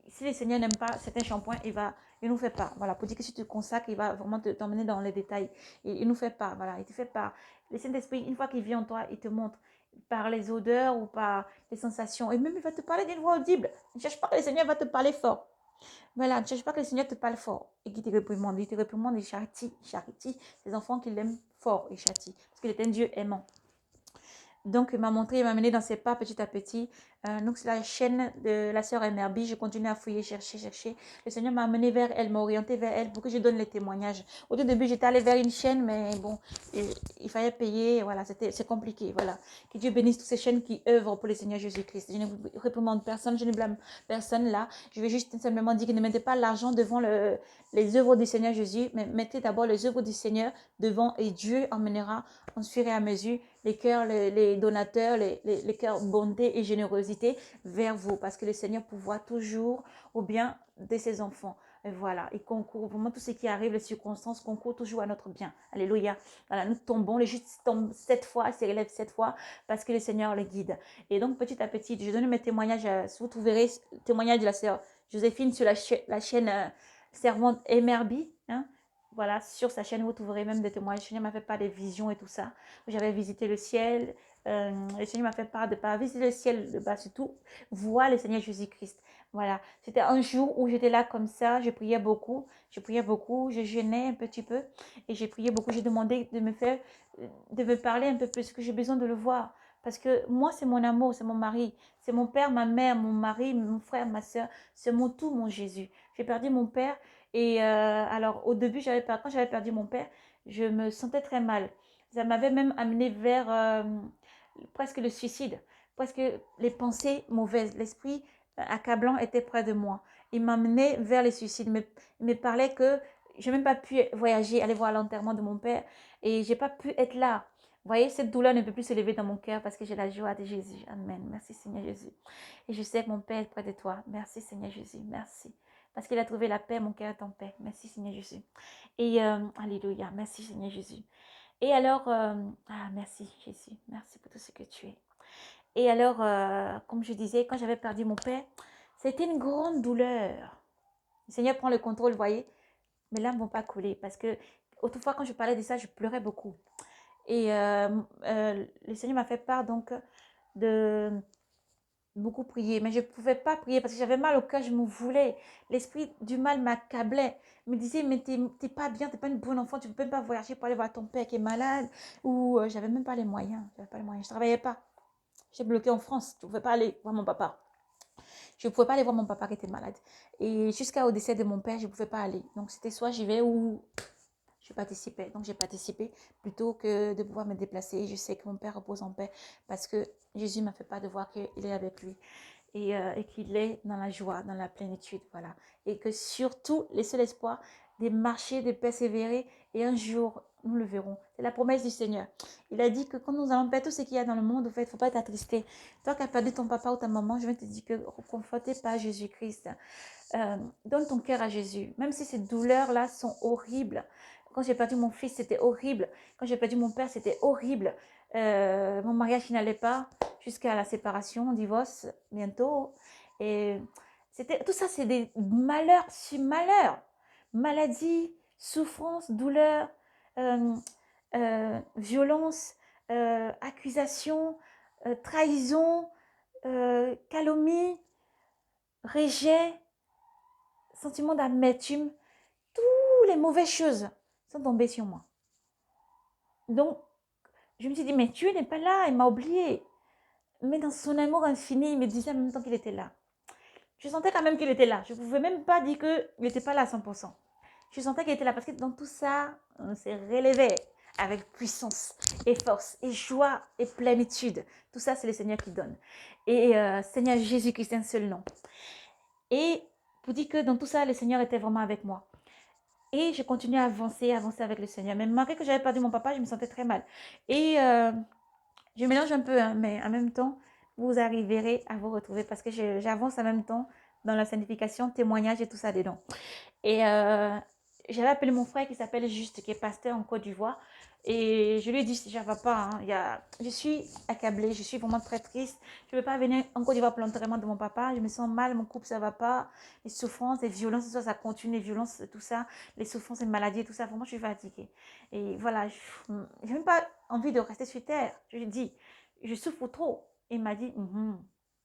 si le Seigneur n'aime pas certains shampoings, il nous fait pas. Voilà, pour dire que si tu te consacres, il va vraiment t'emmener dans les détails. Il nous fait pas, voilà, il te fait pas. Le Saint-Esprit, une fois qu'il vient en toi, il te montre par les odeurs ou par les sensations. Et même, il va te parler d'une voix audible. Ne cherche pas que le Seigneur va te parler fort. Voilà, ne cherche pas que le Seigneur te parle fort et qu'il te réprimande. Il te réprimande et châtie ses enfants qu'il aime fort et châtie. Parce qu'il est un Dieu aimant. Donc, il m'a montré, il m'a mené dans ses pas petit à petit. Donc, c'est la chaîne de la sœur Emerby. Je continue à fouiller, chercher. Le Seigneur m'a amené vers elle, m'a orienté vers elle pour que je donne les témoignages. Au tout début, j'étais allée vers une chaîne, mais bon, il fallait payer. Voilà, c'est compliqué. Voilà. Que Dieu bénisse toutes ces chaînes qui œuvrent pour le Seigneur Jésus-Christ. Je ne réprimande personne, je ne blâme personne là. Je vais juste simplement dire que ne mettez pas l'argent devant les œuvres du Seigneur Jésus, mais mettez d'abord les œuvres du Seigneur devant et Dieu emmènera en fur et à mesure les cœurs, les donateurs, les cœurs bonté et générosité vers vous, parce que le Seigneur pourvoit toujours au bien de ses enfants. Et voilà, il concourt vraiment tout ce qui arrive, les circonstances concourent toujours à notre bien. Alléluia. Voilà, nous tombons, les justes tombent 7 fois, se relèvent 7 fois, parce que le Seigneur les guide. Et donc, petit à petit, je donne mes témoignages, vous trouverez le témoignage de la sœur Joséphine sur la chaîne Servante Emerby, hein. voilà, sur sa chaîne, vous trouverez même des témoignages. Le Seigneur m'a fait part des visions et tout ça. J'avais visité le ciel. Le Seigneur m'a fait part de pas visiter le ciel, de bas surtout, voir le Seigneur Jésus-Christ. Voilà. C'était un jour où j'étais là comme ça. Je priais beaucoup. Je jeûnais un petit peu. Et j'ai prié beaucoup. J'ai demandé de me parler un peu plus, que j'ai besoin de le voir. Parce que moi, c'est mon amour, c'est mon mari, c'est mon père, ma mère, mon mari, mon frère, ma soeur. C'est mon tout, mon Jésus. J'ai perdu mon père. Et alors, au début, quand j'avais perdu mon père, je me sentais très mal. Ça m'avait même amené vers presque le suicide, presque les pensées mauvaises. L'esprit accablant était près de moi. Il m'amenait vers le suicide. Il me parlait que je n'ai même pas pu voyager, aller voir l'enterrement de mon père. Et je n'ai pas pu être là. Vous voyez, cette douleur ne peut plus se lever dans mon cœur parce que j'ai la joie de Jésus. Amen. Merci Seigneur Jésus. Et je sais que mon Père est près de toi. Merci Seigneur Jésus. Merci. Parce qu'il a trouvé la paix, mon cœur est en paix. Merci Seigneur Jésus. Et Alléluia. Merci Seigneur Jésus. Et alors, merci Jésus. Merci pour tout ce que tu es. Et alors, comme je disais, quand j'avais perdu mon père, c'était une grande douleur. Le Seigneur prend le contrôle, vous voyez. Mes larmes ne vont pas couler parce que autrefois, quand je parlais de ça, je pleurais beaucoup. Et le Seigneur m'a fait part donc de beaucoup prier, mais je ne pouvais pas prier parce que j'avais mal au cœur, je me voulais. L'esprit du mal m'accablait, me disait, mais t'es pas bien, t'es pas une bonne enfant, tu ne peux même pas voyager pour aller voir ton père qui est malade. Ou j'avais même pas les moyens, je travaillais pas. J'étais bloquée en France, je ne pouvais pas aller voir mon papa. Je ne pouvais pas aller voir mon papa qui était malade. Et jusqu'au décès de mon père, je ne pouvais pas aller. Donc c'était soit j'y vais ou je participais. Donc j'ai participé plutôt que de pouvoir me déplacer. Je sais que mon père repose en paix parce que Jésus m'a fait pas de voir qu'il est avec lui et qu'il est dans la joie, dans la plénitude, voilà. Et que surtout, le seul espoir de marcher, de persévérer, et un jour, nous le verrons. C'est la promesse du Seigneur. Il a dit que quand nous allons perdre tout ce qu'il y a dans le monde, en fait, il ne faut pas t'attrister. Toi qui as perdu ton papa ou ta maman, je vais te dire que reconfortez pas Jésus-Christ. Donne ton cœur à Jésus. Même si ces douleurs-là sont horribles. Quand j'ai perdu mon fils, c'était horrible. Quand j'ai perdu mon père, c'était horrible. Mon mariage qui n'allait pas jusqu'à la séparation, divorce bientôt. Et tout ça, c'est des malheurs sur malheurs. Maladie, souffrance, douleur, violence, accusation, trahison, calomnie, rejet, sentiment d'amertume. Toutes les mauvaises choses sont tombées sur moi. Donc, je me suis dit, mais Dieu n'est pas là, il m'a oublié. Mais dans son amour infini, il me disait en même temps qu'il était là. Je sentais quand même qu'il était là. Je ne pouvais même pas dire qu'il n'était pas là à 100%. Je sentais qu'il était là parce que dans tout ça, on s'est relevé avec puissance et force et joie et plénitude. Tout ça, c'est le Seigneur qui donne. Et Seigneur Jésus-Christ, un seul nom. Et pour dire que dans tout ça, le Seigneur était vraiment avec moi. Et je continuais à avancer avec le Seigneur. Mais malgré que j'avais perdu mon papa, je me sentais très mal. Et je mélange un peu, hein, mais en même temps, vous arriverez à vous retrouver parce que j'avance en même temps dans la sanctification, témoignage et tout ça dedans. Et j'avais appelé mon frère qui s'appelle Juste, qui est pasteur en Côte d'Ivoire. Et je lui ai dit, ça ne va pas. Hein. Je suis accablée, je suis vraiment très triste. Je ne peux pas venir en Côte d'Ivoire pour l'enterrement de mon papa. Je me sens mal, mon couple, ça ne va pas. Les souffrances, les violences, ça continue, les violences, tout ça. Les souffrances, les maladies, tout ça. Vraiment, je suis fatiguée. Et voilà, je n'ai même pas envie de rester sur terre. Je lui ai dit, je souffre trop. Et il m'a dit,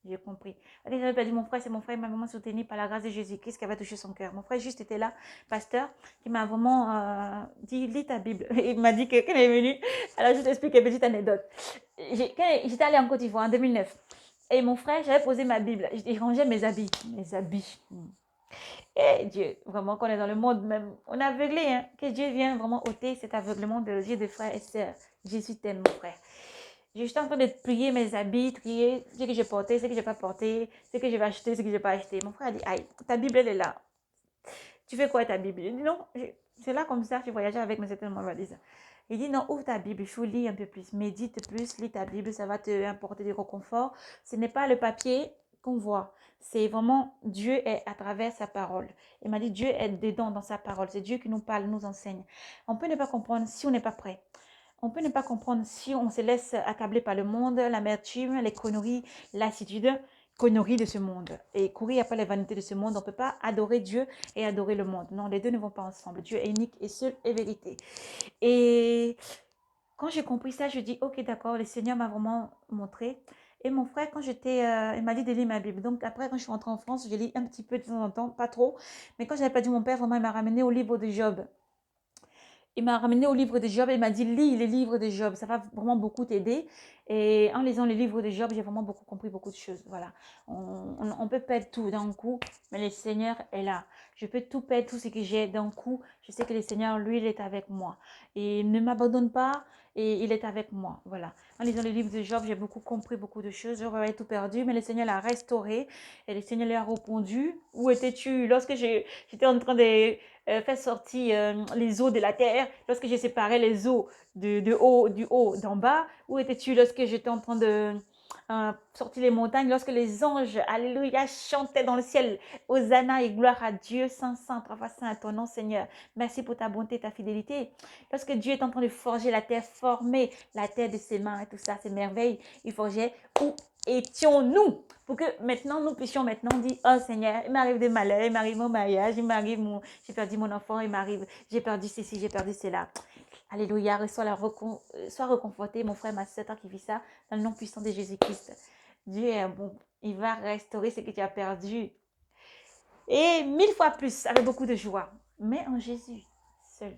j'ai compris. Quand j'avais perdu mon frère, c'est mon frère qui m'a vraiment soutenu par la grâce de Jésus-Christ qui avait touché son cœur. Mon frère juste était là, pasteur, qui m'a vraiment dit, lis ta Bible. Il m'a dit que quand il est venu, alors je t'explique une petite anecdote. Quand j'étais allée en Côte d'Ivoire en 2009, et mon frère, j'avais posé ma Bible, je rangeais mes habits. Et Dieu, vraiment, qu'on est dans le monde même, on est aveuglé, hein, que Dieu vienne vraiment ôter cet aveuglement de yeux de frères et sœurs. Jésus t'aime, mon frère. J'étais en train de plier mes habits, trier ce que j'ai porté, ce que je n'ai pas porté, ce que je vais acheter, ce que je n'ai pas acheté. Mon frère a dit, aïe, ta Bible, elle est là. Tu fais quoi ta Bible? Je dis, non, c'est là comme ça, je voyageais avec, mais c'était normal de ça. Il dit, non, ouvre ta Bible, il faut lire un peu plus, médite plus, lis ta Bible, ça va te apporter du réconfort. Ce n'est pas le papier qu'on voit, c'est vraiment Dieu est à travers sa parole. Il m'a dit, Dieu est dedans dans sa parole, c'est Dieu qui nous parle, nous enseigne. On peut ne pas comprendre si on n'est pas prêt. On peut ne pas comprendre si on se laisse accabler par le monde, l'amertume, les conneries, lassitude. conneries de ce monde et courir après les vanités de ce monde. On ne peut pas adorer Dieu et adorer le monde. Non, les deux ne vont pas ensemble. Dieu est unique et seul et vérité. Et quand j'ai compris ça, je dis, ok, d'accord, le Seigneur m'a vraiment montré. Et mon frère, quand j'étais, il m'a dit de lire ma Bible. Donc après, quand je suis rentrée en France, je lis un petit peu de temps en temps, pas trop. Mais quand j'avais perdu mon père, vraiment, il m'a ramené au livre de Job. Il m'a ramené au livre de Job et il m'a dit, lis les livres de Job, ça va vraiment beaucoup t'aider. Et en lisant les livres de Job, j'ai vraiment beaucoup compris beaucoup de choses. Voilà, on peut perdre tout d'un coup, mais le Seigneur est là. Je peux tout perdre, tout ce que j'ai d'un coup. Je sais que le Seigneur, lui, il est avec moi. Et il ne m'abandonne pas et il est avec moi. Voilà. En lisant les livres de Job, j'ai beaucoup compris beaucoup de choses. J'aurais tout perdu, mais le Seigneur l'a restauré et le Seigneur lui a répondu. Où étais-tu lorsque j'étais en train de faire sortir les eaux de la terre, lorsque j'ai séparé les eaux du haut d'en bas? Où étais-tu lorsque j'étais en train de sortir les montagnes, lorsque les anges, alléluia, chantaient dans le ciel, Hosanna et gloire à Dieu, Saint, Saint, trois fois Saint à ton nom, Seigneur. Merci pour ta bonté, ta fidélité. Lorsque Dieu est en train de forger la terre, former la terre de ses mains et tout ça, ces merveilles, il forgeait. Où étions-nous pour que maintenant nous puissions maintenant dire, oh Seigneur, il m'arrive des malheurs, il m'arrive mon mariage, j'ai perdu mon enfant, il m'arrive, j'ai perdu ceci, j'ai perdu cela. Alléluia, sois reconforté, mon frère, ma soeur, toi qui vis ça, dans le nom puissant de Jésus-Christ. Dieu est bon, il va restaurer ce que tu as perdu. Et 1000 fois plus, avec beaucoup de joie. Mais en Jésus seul.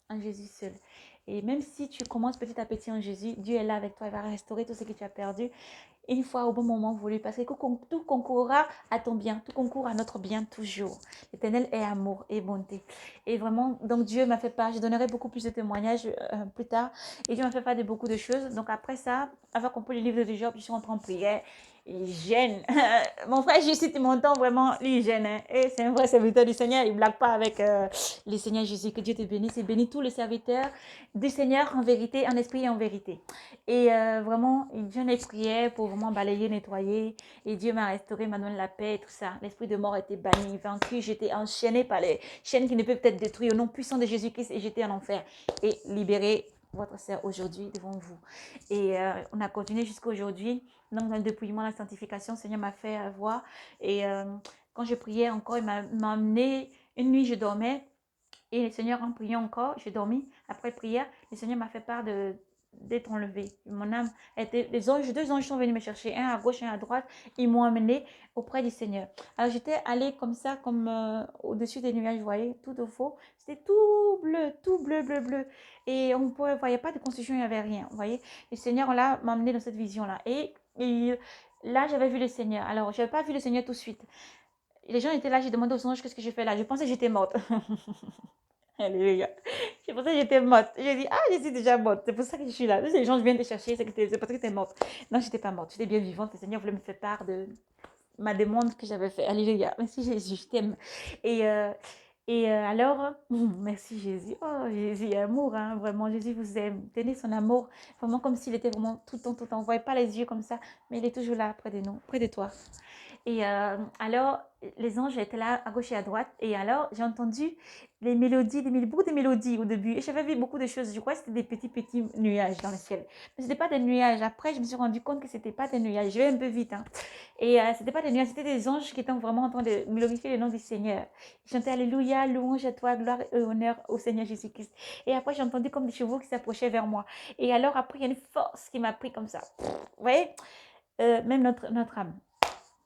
En Jésus seul. Et même si tu commences petit à petit en Jésus, Dieu est là avec toi, il va restaurer tout ce que tu as perdu une fois au bon moment voulu, parce que tout concourra à ton bien, tout concourt à notre bien toujours. L'Éternel est amour et bonté. Et vraiment, donc Dieu m'a fait part, je donnerai beaucoup plus de témoignages plus tard, et Dieu m'a fait part de beaucoup de choses. Donc après ça, avoir compris le livre de Job, je suis rentrée en prière. Il gêne. Mon frère Jésus, tu m'entends vraiment, lui, il gêne. Hein? Et c'est un vrai serviteur du Seigneur, il ne blague pas avec le Seigneur Jésus. Que Dieu te bénisse et bénisse tous les serviteurs du Seigneur en vérité, en esprit et en vérité. Et vraiment, Dieu ai prié pour vraiment balayer, nettoyer. Et Dieu m'a restauré, m'a donné la paix et tout ça. L'esprit de mort était banni, vaincu. J'étais enchaînée par les chaînes qui ne peuvent être détruites au nom puissant de Jésus-Christ. Et j'étais en enfer. Et libérée, votre sœur, aujourd'hui, devant vous. Et on a continué jusqu'à aujourd'hui. Donc, dans le dépouillement, la sanctification, le Seigneur m'a fait voir. Et quand je priais encore, il m'a amené. Une nuit, je dormais. Et le Seigneur, en priant encore, j'ai dormi. Après prière, le Seigneur m'a fait part d'être enlevé. Mon âme était. Deux anges sont venus me chercher, un à gauche, un à droite. Ils m'ont amené auprès du Seigneur. Alors j'étais allée comme ça, comme au-dessus des nuages, vous voyez, tout au fond. C'était tout bleu, bleu, bleu. Et on ne voyait pas de construction, il n'y avait rien. Vous voyez, le Seigneur là m'a amené dans cette vision-là. Et là, j'avais vu le Seigneur. Alors, je n'avais pas vu le Seigneur tout de suite. Les gens étaient là, j'ai demandé aux anges qu'est-ce que je fais là. Je pensais que j'étais morte. Alléluia. Je pensais que j'étais morte. J'ai dit, ah, je suis déjà morte. C'est pour ça que je suis là. Les gens viennent te chercher, c'est parce que tu es morte. Non, je n'étais pas morte. J'étais bien vivante. Le Seigneur voulait me faire part de ma demande que j'avais faite. Alléluia. Merci Jésus, je t'aime. Alors, merci Jésus. Oh, Jésus est amour, hein, vraiment. Jésus vous aime. Tenez son amour, vraiment comme s'il était vraiment tout le temps, tout le temps. Vous ne voyez pas les yeux comme ça, mais il est toujours là, près de nous, près de toi. Et alors, les anges étaient là à gauche et à droite. Et alors, j'ai entendu les mélodies, beaucoup de mélodies au début. Et j'avais vu beaucoup de choses. Je crois que c'était des petits nuages dans le ciel. Mais ce n'était pas des nuages. Après, je me suis rendu compte que ce n'était pas des nuages. Je vais un peu vite. Hein. Et ce n'était pas des nuages, c'était des anges qui étaient vraiment en train de glorifier le nom du Seigneur. Ils chantaient Alléluia, louange à toi, gloire et honneur au Seigneur Jésus-Christ. Et après, j'ai entendu comme des chevaux qui s'approchaient vers moi. Et alors, après, il y a une force qui m'a pris comme ça. Vous voyez, même notre âme.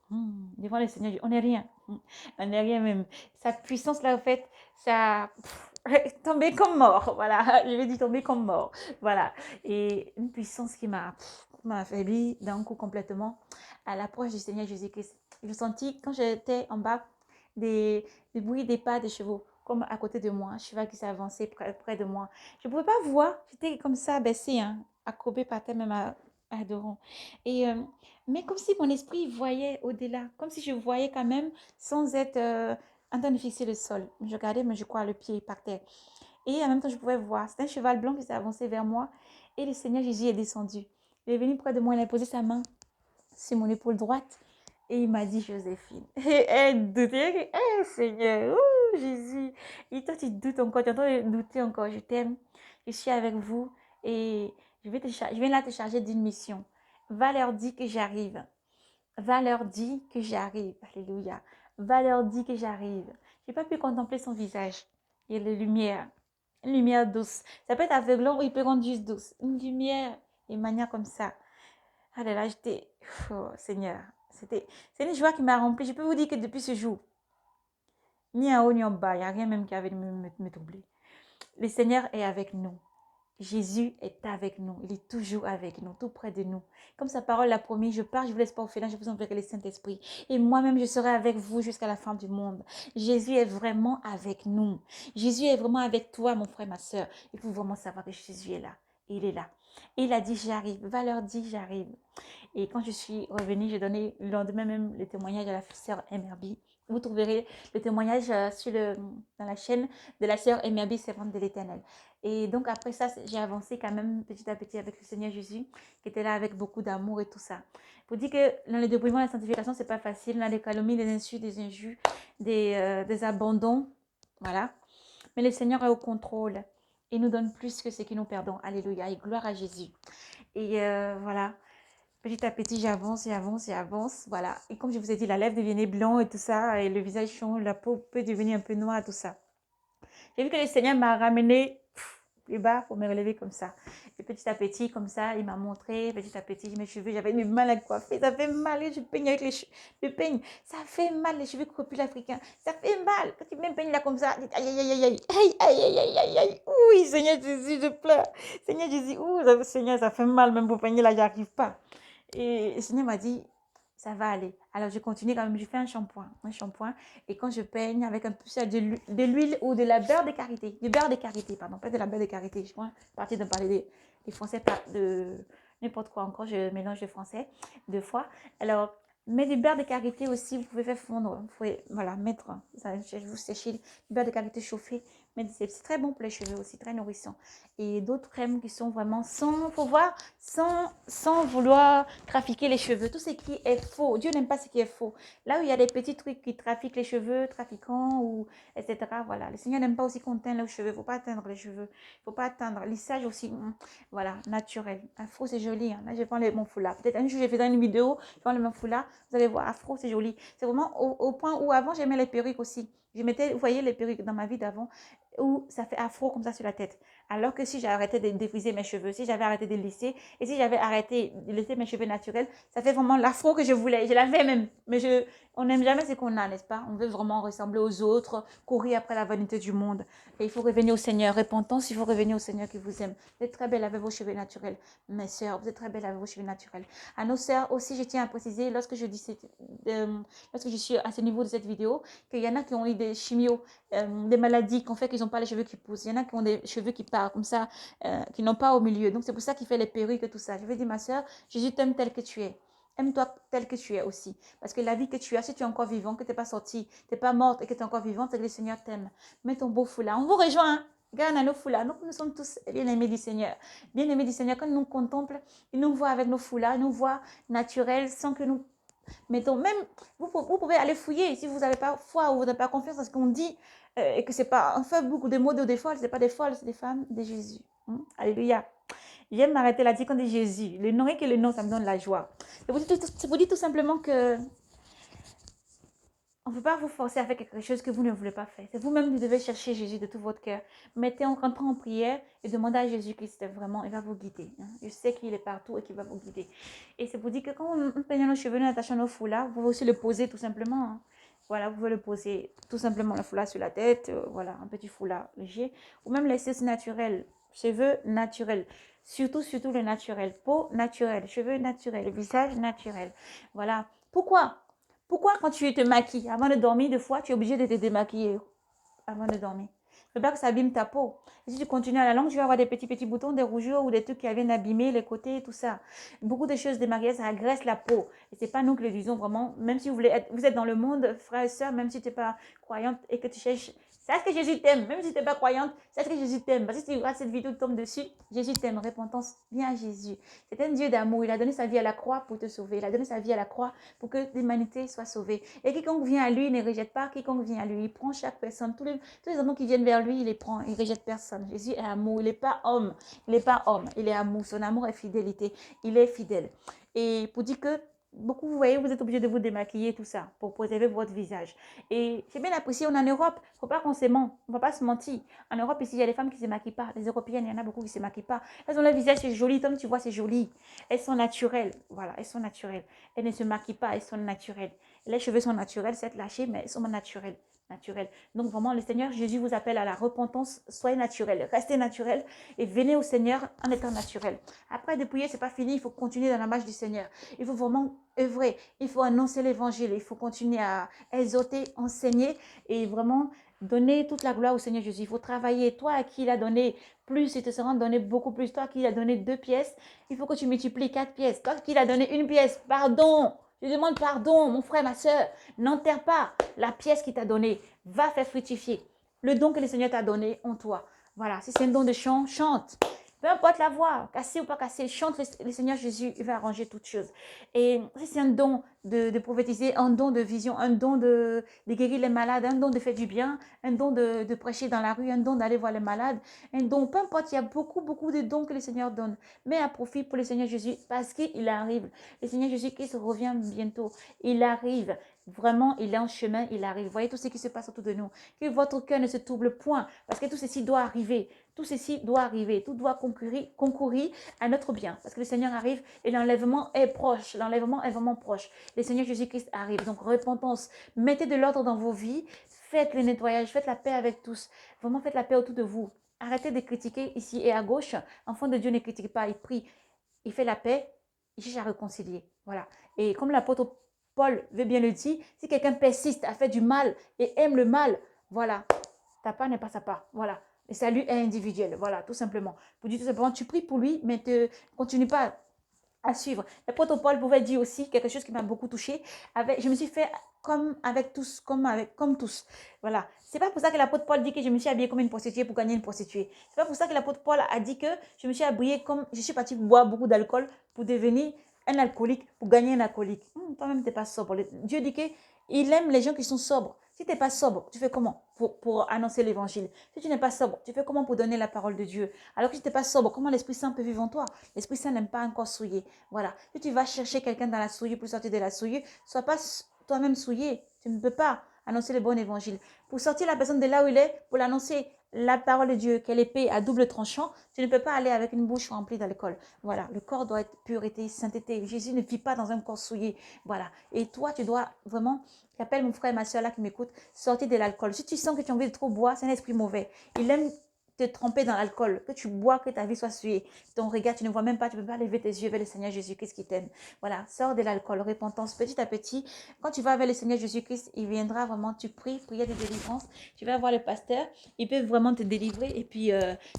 Devant le Seigneur, on n'est rien. On n'est rien même. Sa puissance, là, en fait, ça tombé comme mort. Voilà, je vais dire tomber comme mort. Voilà. Et une puissance qui m'a affaibli d'un coup complètement à l'approche du Seigneur Jésus-Christ. Je sentis, quand j'étais en bas, des bruits des pas des chevaux, comme à côté de moi, un cheval qui s'est avancé près de moi. Je ne pouvais pas voir, j'étais comme ça, baissée, hein, accroupée par terre, même à deux ronds. Et mais comme si mon esprit voyait au-delà, comme si je voyais quand même sans être en train de fixer le sol. Je regardais, mais je crois, le pied par terre. Et en même temps, je pouvais voir. C'était un cheval blanc qui s'est avancé vers moi et le Seigneur Jésus est descendu. Il est venu près de moi, il a posé sa main sur mon épaule droite et il m'a dit, Joséphine. Et elle doutait, Seigneur, oh Jésus. Et toi, tu doutes encore, tu es en train de douter encore. Je t'aime, je suis avec vous et je viens là te charger d'une mission. Va leur dire que j'arrive. va leur dire que j'arrive. Alléluia. Va leur dire que j'arrive. Je n'ai pas pu contempler son visage. Et les lumières. Une lumière douce. Ça peut être aveuglant ou il peut rendre juste douce. Une lumière, une manière comme ça. Ah là là, j'étais... Oh, Seigneur. C'est une joie qui m'a remplie. Je peux vous dire que depuis ce jour, ni en haut ni en bas, il n'y a rien même qui avait me troubler. Le Seigneur est avec nous. Jésus est avec nous. Il est toujours avec nous, tout près de nous. Comme sa parole l'a promis, je pars, je vous laisse pas orphelin, je vous enverrai le Saint-Esprit. Et moi-même, je serai avec vous jusqu'à la fin du monde. Jésus est vraiment avec nous. Jésus est vraiment avec toi, mon frère, ma soeur. Il faut vraiment savoir que Jésus est là. Il est là. Et il a dit, j'arrive. Va leur dire, j'arrive. Et quand je suis revenue, j'ai donné le lendemain même le témoignage à la sœur MRB. Vous trouverez le témoignage dans la chaîne de la sœur MRB, servante de l'Éternel. Et donc après ça, j'ai avancé quand même petit à petit avec le Seigneur Jésus, qui était là avec beaucoup d'amour et tout ça. Pour dire que dans le débrouillement, la sanctification, c'est pas facile. On a des calomnies, des insultes, des injures, des abandons. Voilà. Mais le Seigneur est au contrôle. Il nous donne plus que ce que nous perdons. Alléluia. Et gloire à Jésus. Et voilà. Petit à petit, j'avance, j'avance, j'avance. Voilà. Et comme je vous ai dit, la lèvre devenait blanc et tout ça. Et le visage change, la peau peut devenir un peu noire, tout ça. J'ai vu que le Seigneur m'a ramené plus bas pour me relever comme ça. Et petit à petit, comme ça, il m'a montré, petit à petit, mes cheveux, j'avais du mal à coiffer, ça fait mal, et je peigne avec les cheveux, je peigne, ça fait mal, les cheveux coupés africains, ça fait mal, quand tu me peignes là comme ça, aïe, aïe, aïe, aïe, aïe, aïe, aïe, aïe, aïe, aïe, oui, Seigneur Jésus, je pleure, Seigneur Jésus, Seigneur, ça fait mal, même pour peigner là, j'arrive pas. Et le Seigneur m'a dit, ça va aller. Alors, je continue quand même, je fais un shampoing. Et quand je peigne avec un peu de l'huile ou de la beurre de karité, du beurre de karité, pardon, pas de la beurre de karité, je crois, partir de parler des français, pas de n'importe quoi encore, je mélange le français deux fois. Alors, mais du beurre de karité aussi, vous pouvez faire fondre, vous pouvez, voilà, mettre, ça, je vous sécher du beurre de karité chauffé, mais c'est très bon pour les cheveux aussi, très nourrissant. Et d'autres crèmes qui sont vraiment faut voir, sans vouloir trafiquer les cheveux, tout ce qui est faux. Dieu n'aime pas ce qui est faux. Là où il y a des petits trucs qui trafiquent les cheveux, trafiquants, ou etc. Voilà. Le Seigneur n'aime pas aussi qu'on teigne les cheveux. Il ne faut pas teindre les cheveux. Il ne faut pas atteindre. Lissage aussi, voilà, naturel. Afro, c'est joli. Hein. Là, je prends mon foulard. Peut-être un jour, je ferai une vidéo, je prends le même foulard. Vous allez voir, afro, c'est joli. C'est vraiment au point où avant, j'aimais les perruques aussi. Je mettais, vous voyez, les perruques dans ma vie d'avant, où ça fait afro comme ça sur la tête. Alors que si j'ai arrêté de défriser mes cheveux, si j'avais arrêté de lisser, et si j'avais arrêté de laisser mes cheveux naturels, ça fait vraiment l'afro que je voulais. Je l'avais même. Mais on n'aime jamais ce qu'on a, n'est-ce pas? On veut vraiment ressembler aux autres, courir après la vanité du monde. Et il faut revenir au Seigneur. Repentance, il faut revenir au Seigneur qui vous aime. Vous êtes très belle avec vos cheveux naturels. Mes sœurs, vous êtes très belle avec vos cheveux naturels. À nos sœurs aussi, je tiens à préciser, lorsque je suis à ce niveau de cette vidéo, qu'il y en a qui ont eu des chimios, des maladies qui ont fait qu'ils n'ont pas les cheveux qui poussent. Il y en a qui ont des cheveux qui partent comme ça, qui n'ont pas au milieu. Donc c'est pour ça qu'il fait les perruques et tout ça. Je veux dire, ma soeur, Jésus t'aime tel que tu es. Aime-toi tel que tu es aussi. Parce que la vie que tu as, si tu es encore vivant, que tu n'es pas sorti, tu n'es pas morte et que tu es encore vivante, c'est que le Seigneur t'aime. Mets ton beau foulard. On vous rejoint. Hein? Regarde, on a nos foulards. Nous sommes tous bien-aimés du Seigneur. Bien-aimés du Seigneur, quand il nous contemple, il nous voit avec nos foulards, il nous voit naturels sans que nous mettons. Même, vous pouvez aller fouiller si vous n'avez pas foi ou vous n'avez pas confiance à ce qu'on dit et que c'est pas, on fait beaucoup de mots de des folles, c'est pas des folles, c'est des femmes de Jésus. Alléluia. J'aime m'arrêter là, quand on dit Jésus. Le nom et que le nom, ça me donne la joie. C'est pour dire tout simplement que on ne peut pas vous forcer à faire quelque chose que vous ne voulez pas faire. C'est vous-même qui devez chercher Jésus de tout votre cœur. Rentrez en prière et demandez à Jésus-Christ vraiment, il va vous guider. Hein. Je sais qu'il est partout et qu'il va vous guider. Et c'est pour dire que quand on peigne nos cheveux, nous attachons nos foulards, vous pouvez aussi le poser tout simplement. Hein. Voilà, vous pouvez le poser tout simplement le foulard sur la tête, voilà, un petit foulard léger. Ou même laisser ce naturel, cheveux naturels. Surtout le naturel. Peau naturelle, cheveux naturels, visage naturel. Voilà. Pourquoi quand tu te maquilles, avant de dormir, des fois, tu es obligé de te démaquiller avant de dormir? Ne veux pas que ça abîme ta peau. Et si tu continues à la longue, tu vas avoir des petits boutons, des rougeurs ou des trucs qui viennent abîmer les côtés, tout ça. Beaucoup de choses démaquillées, ça agresse la peau. Et c'est pas nous qui le disons vraiment. Même si vous êtes dans le monde, frères et sœurs, même si tu n'es pas croyante et que tu cherches, sache que Jésus t'aime. Même si tu n'es pas croyante, sache que Jésus t'aime. Parce que si tu regardes cette vidéo, tu tombes dessus, Jésus t'aime. Repentance, viens à Jésus. C'est un Dieu d'amour. Il a donné sa vie à la croix pour te sauver. Il a donné sa vie à la croix pour que l'humanité soit sauvée. Et quiconque vient à lui, il ne rejette pas. Quiconque vient à lui, il prend chaque personne. Tous les hommes qui viennent vers lui, il les prend. Il ne rejette personne. Jésus est amour. Il n'est pas homme. Il n'est pas homme. Il est amour. Son amour est fidélité. Il est fidèle. Et pour dire que beaucoup, vous voyez, vous êtes obligé de vous démaquiller, tout ça, pour préserver votre visage. Et j'ai bien apprécié, on est en Europe, il ne faut pas qu'on se ment, on ne va pas se mentir. En Europe, ici, il y a des femmes qui ne se maquillent pas. Les Européennes, il y en a beaucoup qui ne se maquillent pas. Elles ont le visage, c'est joli, comme tu vois, c'est joli. Elles sont naturelles, voilà, elles sont naturelles. Elles ne se maquillent pas, elles sont naturelles. Les cheveux sont naturels, c'est lâché, mais elles sont naturelles. Naturelles. Donc vraiment, le Seigneur Jésus vous appelle à la repentance. Soyez naturel, restez naturel et venez au Seigneur en étant naturel. Après, dépouiller, c'est pas fini, il faut continuer dans la marche du Seigneur. Il faut vraiment œuvrer, il faut annoncer l'évangile, il faut continuer à exhorter, enseigner et vraiment donner toute la gloire au Seigneur Jésus. Il faut travailler. Toi à qui il a donné plus, il te sera donné beaucoup plus. Toi à qui il a donné 2 pièces, il faut que tu multiplies 4 pièces. Toi à qui il a donné 1 pièce, pardon. Je demande pardon, mon frère, ma soeur. N'enterre pas la pièce qu'il t'a donnée. Va faire fructifier le don que le Seigneur t'a donné en toi. Voilà, si c'est un don de chant, chante. Peu importe la voix, cassée ou pas cassée, chante le Seigneur Jésus, il va arranger toutes choses. Et si c'est un don de prophétiser, un don de vision, un don de guérir les malades, un don de faire du bien, un don de prêcher dans la rue, un don d'aller voir les malades, un don, peu importe, il y a beaucoup, beaucoup de dons que le Seigneur donne. Mais à profit pour le Seigneur Jésus parce qu'il arrive. Le Seigneur Jésus-Christ revient bientôt. Il arrive. Vraiment, il est en chemin, il arrive. Voyez tout ce qui se passe autour de nous. Que votre cœur ne se trouble point parce que tout ceci doit arriver. Tout ceci doit arriver. Tout doit concourir à notre bien. Parce que le Seigneur arrive et l'enlèvement est proche. L'enlèvement est vraiment proche. Le Seigneur Jésus-Christ arrive. Donc, repentance. Mettez de l'ordre dans vos vies. Faites le nettoyage. Faites la paix avec tous. Vraiment, faites la paix autour de vous. Arrêtez de critiquer ici et à gauche. Enfant de Dieu ne critique pas. Il prie. Il fait la paix. Il cherche à réconcilier. Voilà. Et comme l'apôtre Paul veut bien le dire, si quelqu'un persiste à faire du mal et aime le mal, voilà, ta part n'est pas sa part. Voilà. Le salut est individuel. Voilà, tout simplement. Pour dire tout simplement, tu pries pour lui, mais ne continue pas à suivre. L'apôtre Paul pouvait dire aussi quelque chose qui m'a beaucoup touché. Je me suis fait comme avec tous, comme tous. Voilà. C'est pas pour ça que l'apôtre Paul dit que je me suis habillée comme une prostituée pour gagner une prostituée. C'est pas pour ça que l'apôtre Paul a dit que je me suis habillée comme je suis partie boire beaucoup d'alcool pour devenir un alcoolique, pour gagner un alcoolique. Toi-même, tu n'es pas sobre. Dieu dit qu'il aime les gens qui sont sobres. Si tu n'es pas sobre, tu fais comment pour annoncer l'évangile? Si tu n'es pas sobre, tu fais comment pour donner la parole de Dieu? Alors que si tu n'es pas sobre, comment l'Esprit Saint peut vivre en toi? L'Esprit Saint n'aime pas un corps souillé. Voilà. Si tu vas chercher quelqu'un dans la souillure pour sortir de la souillure, sois pas toi-même souillé. Tu ne peux pas annoncer le bon évangile. Pour sortir la personne de là où il est, pour l'annoncer, la parole de Dieu, quelle épée à double tranchant, tu ne peux pas aller avec une bouche remplie d'alcool. Voilà, le corps doit être pureté, sainteté. Jésus ne vit pas dans un corps souillé. Voilà. Et toi, tu dois vraiment, j'appelle mon frère et ma soeur là qui m'écoutent, sortir de l'alcool. Si tu sens que tu as envie de trop boire, c'est un esprit mauvais. Il aime te tremper dans l'alcool, que tu bois, que ta vie soit souillée. Ton regard, tu ne vois même pas, tu ne peux pas lever tes yeux vers le Seigneur Jésus-Christ qui t'aime. Voilà, sors de l'alcool, repentance, petit à petit. Quand tu vas vers le Seigneur Jésus-Christ, il viendra vraiment, tu pries, prière de délivrance. Tu vas voir le pasteur, il peut vraiment te délivrer et puis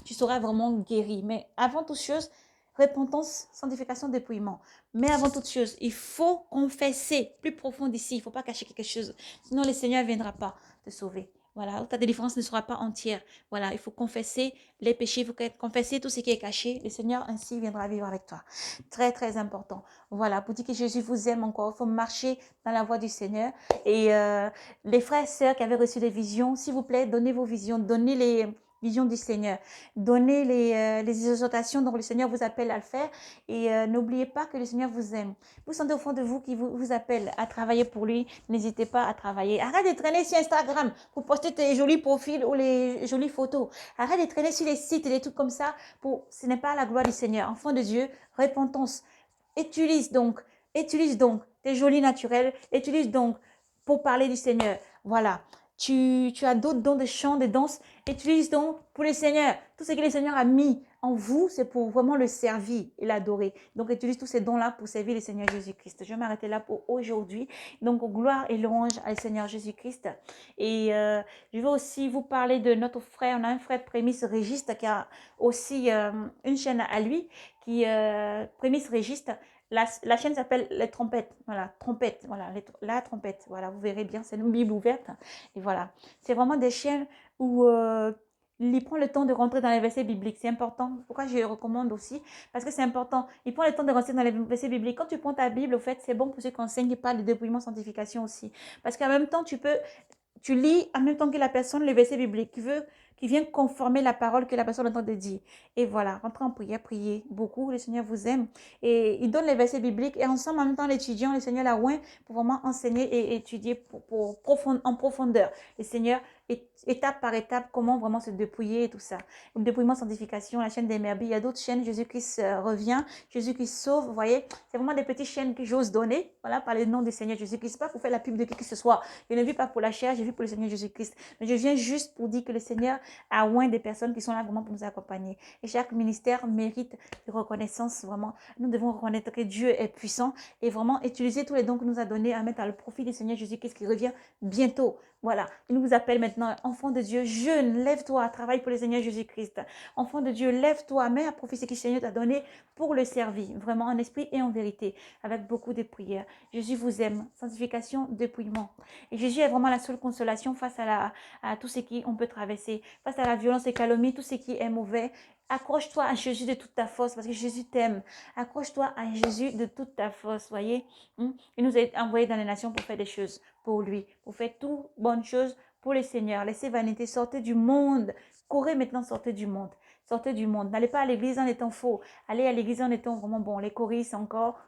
tu seras vraiment guéri. Mais avant toute chose, repentance, sanctification, dépouillement. Mais avant toute chose, il faut confesser plus profond d'ici. Il ne faut pas cacher quelque chose. Sinon, le Seigneur ne viendra pas te sauver. Voilà, ta délivrance ne sera pas entière. Voilà, il faut confesser les péchés, il faut confesser tout ce qui est caché. Le Seigneur ainsi viendra vivre avec toi. Très, très important. Voilà, pour dire que Jésus vous aime encore, il faut marcher dans la voie du Seigneur. Et les frères et sœurs qui avaient reçu des visions, s'il vous plaît, donnez vos visions, donnez les visions du Seigneur. Donnez les exhortations dont le Seigneur vous appelle à le faire. Et n'oubliez pas que le Seigneur vous aime. Vous sentez au fond de vous qu'il vous appelle à travailler pour lui. N'hésitez pas à travailler. Arrête de traîner sur Instagram pour poster tes jolis profils ou les jolies photos. Arrête de traîner sur les sites et des trucs comme ça. Ce n'est pas la gloire du Seigneur. Enfant de Dieu, repentance. Utilise donc tes jolis naturels. Utilise donc pour parler du Seigneur. Voilà. Tu as d'autres dons de chant, de danse. Utilise donc pour le Seigneur. Tout ce que le Seigneur a mis en vous, c'est pour vraiment le servir et l'adorer. Donc, utilise tous ces dons-là pour servir le Seigneur Jésus-Christ. Je vais m'arrêter là pour aujourd'hui. Donc, gloire et louange à le Seigneur Jésus-Christ. Et je vais aussi vous parler de notre frère. On a un frère Prémisse Régiste qui a aussi une chaîne à lui, qui Prémisse Régiste. La chaîne s'appelle Les Trompettes. Voilà, trompette. Voilà, la trompette. Voilà, vous verrez bien, c'est une Bible ouverte. Et voilà, c'est vraiment des chaînes où il prend le temps de rentrer dans les versets bibliques. C'est important. Pourquoi je le recommande aussi? Parce que c'est important. Il prend le temps de rentrer dans les versets bibliques. Quand tu prends ta Bible, au fait, c'est bon pour ceux qui enseignent qui parlent de dépouillement, sanctification aussi. Parce qu'en même temps, tu lis en même temps que la personne les versets bibliques. qui vient conformer la parole que la personne entend de dire. Et voilà, rentrez en prière, priez beaucoup, le Seigneur vous aime. Et il donne les versets bibliques et ensemble, en même temps, l'étudiant, le Seigneur l'a oint pour vraiment enseigner et étudier en profondeur. Le Seigneur, étape par étape, comment vraiment se dépouiller et tout ça. Le dépouillement, sanctification, la chaîne des merveilles, il y a d'autres chaînes, Jésus-Christ revient, Jésus-Christ sauve, vous voyez, c'est vraiment des petites chaînes que j'ose donner, voilà, par le nom du Seigneur Jésus-Christ, pas pour faire la pub de qui que ce soit. Je ne vis pas pour la chair, je vis pour le Seigneur Jésus-Christ. Mais je viens juste pour dire que le Seigneur a oint des personnes qui sont là vraiment pour nous accompagner. Et chaque ministère mérite de reconnaissance, vraiment. Nous devons reconnaître que Dieu est puissant et vraiment utiliser tous les dons que nous a donnés à mettre à le profit du Seigneur Jésus-Christ qui revient bientôt. Voilà, il nous appelle maintenant, enfant de Dieu, jeune, lève-toi, travaille pour le Seigneur Jésus-Christ. Enfant de Dieu, lève-toi, mets à profit ce que le Seigneur t'a donné pour le servir, vraiment en esprit et en vérité, avec beaucoup de prières. Jésus vous aime, sanctification, dépouillement. Et Jésus est vraiment la seule consolation face à tout ce qu'on peut traverser, face à la violence et calomnie, tout ce qui est mauvais. Accroche-toi à Jésus de toute ta force parce que Jésus t'aime. Accroche-toi à Jésus de toute ta force, voyez. Il nous a envoyés dans les nations pour faire des choses pour lui, pour faire toutes bonnes choses pour le Seigneur. Laissez vanité, sortez du monde. Courez maintenant, sortez du monde. Sortez du monde. N'allez pas à l'église en étant faux. Allez à l'église en étant vraiment bon. Les choristes encore.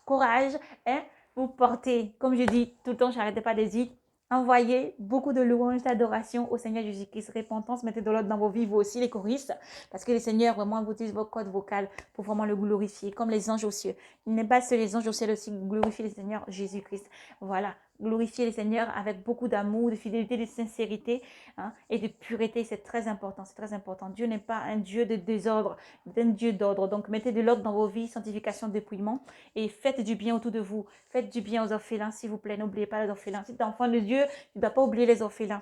Courage, hein, vous portez, comme je dis tout le temps, je n'arrête pas de dire, envoyez beaucoup de louanges, d'adoration au Seigneur Jésus-Christ. Repentance, mettez de l'ordre dans vos vies, vous aussi les choristes, parce que le Seigneur vraiment vous utilise vos cordes vocales pour vraiment le glorifier, comme les anges aux cieux. Il n'est pas seul les anges au ciel aussi, glorifier le Seigneur Jésus-Christ. Voilà, glorifier le Seigneur avec beaucoup d'amour, de fidélité, de sincérité et de pureté. C'est très important, c'est très important. Dieu n'est pas un Dieu de désordre, c'est un Dieu d'ordre. Donc mettez de l'ordre dans vos vies, sanctification, dépouillement et faites du bien autour de vous. Faites du bien aux orphelins, s'il vous plaît. N'oubliez pas les orphelins. Si tu es enfant de Dieu, tu ne dois pas oublier les orphelins.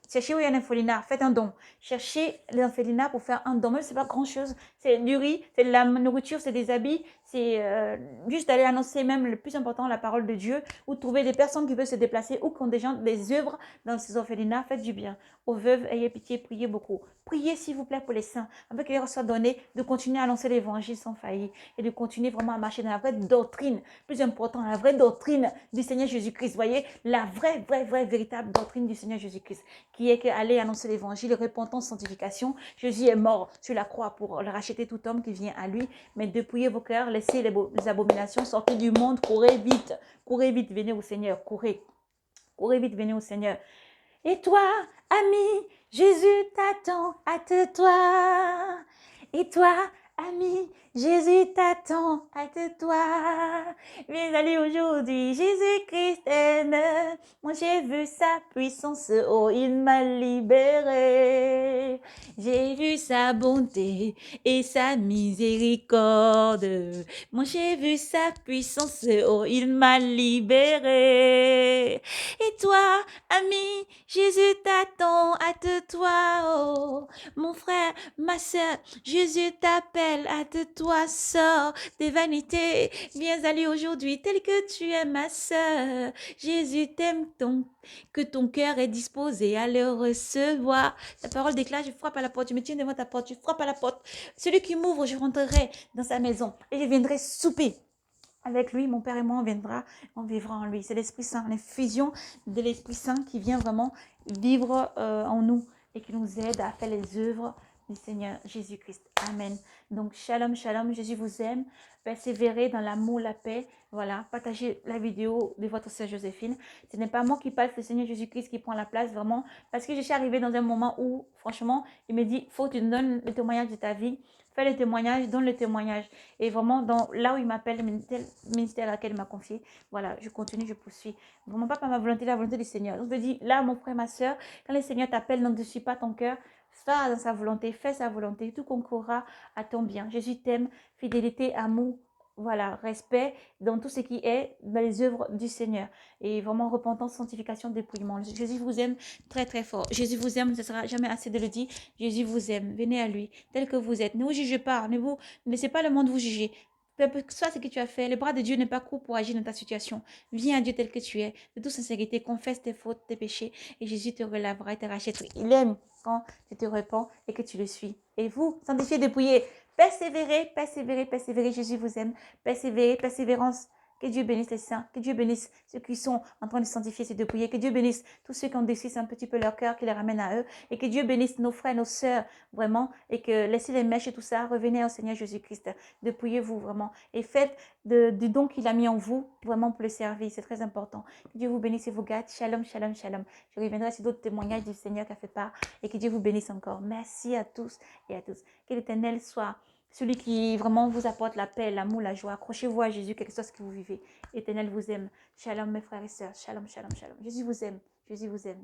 Cherchez où il y a un orphelinat, faites un don. Cherchez les orphelinats pour faire un don. Même si ce n'est pas grand-chose. C'est du riz, c'est de la nourriture, c'est des habits. C'est juste d'aller annoncer même le plus important, la parole de Dieu, ou trouver des personnes qui veulent se déplacer ou qui ont des œuvres dans ces orphelinats. Faites du bien. Aux veuves, ayez pitié, priez beaucoup. Priez s'il vous plaît pour les saints, afin qu'il leur soit donné de continuer à annoncer l'évangile sans faillir et de continuer vraiment à marcher dans la vraie doctrine, plus important, la vraie doctrine du Seigneur Jésus-Christ. Voyez, la vraie, véritable doctrine du Seigneur Jésus-Christ, qui est qu'aller annoncer l'évangile, repentance, sanctification. Jésus est mort sur la croix pour racheter tout homme qui vient à lui. Mais dépouillez vos cœurs, laissez les abominations, sortez du monde, courez vite, venez au Seigneur, courez vite, venez au Seigneur. Et toi, ami, Jésus t'attend, hâte-toi. Et toi, ami, Jésus t'attend, hâte-toi. Viens aller aujourd'hui, Jésus-Christ aime. Moi j'ai vu sa puissance, oh il m'a libéré. J'ai vu sa bonté et sa miséricorde. Moi j'ai vu sa puissance, oh il m'a libéré. Et toi, ami, Jésus t'attend, hâte-toi, oh. Mon frère, ma soeur, Jésus t'appelle, hâte-toi, sors des vanités. Viens aller aujourd'hui tel que tu es, ma soeur. Jésus t'aime, que ton cœur est disposé à le recevoir. La parole déclare, je frappe à la porte, je me tiens devant ta porte, je frappe à la porte. Celui qui m'ouvre, je rentrerai dans sa maison et je viendrai souper avec lui. Mon Père et moi, on vivra en lui. C'est l'Esprit Saint, l'infusion de l'Esprit Saint qui vient vraiment vivre en nous et qui nous aide à faire les œuvres du Seigneur Jésus-Christ. Amen. Donc, shalom, shalom, Jésus vous aime. Persévérez dans l'amour, la paix. Voilà, partagez la vidéo de votre sœur Joséphine. Ce n'est pas moi qui parle, c'est le Seigneur Jésus-Christ qui prend la place, vraiment. Parce que je suis arrivée dans un moment où, franchement, il me dit, faut que tu donnes le témoignage de ta vie. Fais le témoignage, donne le témoignage. Et vraiment, là où il m'appelle, le ministère à laquelle il m'a confié, voilà, je continue, je poursuis. Vraiment pas par ma volonté, la volonté du Seigneur. Donc, je dis, là, mon frère, ma soeur, quand le Seigneur t'appelle, n'endurcis pas ton cœur. Va dans sa volonté, fais sa volonté, tout concourra à ton bien. Jésus t'aime, fidélité, amour, voilà, respect dans tout ce qui est dans les œuvres du Seigneur. Et vraiment repentance, sanctification, dépouillement. Jésus vous aime très très fort. Jésus vous aime, ce ne sera jamais assez de le dire. Jésus vous aime, venez à lui, tel que vous êtes. Ne vous jugez pas, ne laissez pas le monde vous juger. Peu que soit ce que tu as fait, le bras de Dieu n'est pas court pour agir dans ta situation. Viens à Dieu tel que tu es, de toute sincérité, confesse tes fautes, tes péchés, et Jésus te relèvera et te rachètera. Il aime quand tu te repens et que tu le suis. Et vous, sanctifiez, dépouillez, persévérez, Jésus vous aime, persévérez, persévérance, Que Dieu bénisse les saints. Que Dieu bénisse ceux qui sont en train de sanctifier ces dépouillés. Que Dieu bénisse tous ceux qui ont déçu un petit peu leur cœur, qui les ramène à eux. Et que Dieu bénisse nos frères, nos sœurs, vraiment. Et que laissez les mèches et tout ça. Revenez au Seigneur Jésus-Christ. Dépouillez-vous vraiment. Et faites du don qu'il a mis en vous, vraiment pour le servir. C'est très important. Que Dieu vous bénisse et vous garde. Shalom, shalom, shalom. Je reviendrai sur d'autres témoignages du Seigneur qui a fait part. Et que Dieu vous bénisse encore. Merci à tous et à tous. Que l'Éternel soit celui qui vraiment vous apporte la paix, l'amour, la joie. Accrochez-vous à Jésus, quelque chose que vous vivez. L'Éternel vous aime. Shalom mes frères et sœurs. Shalom, shalom, shalom. Jésus vous aime. Jésus vous aime.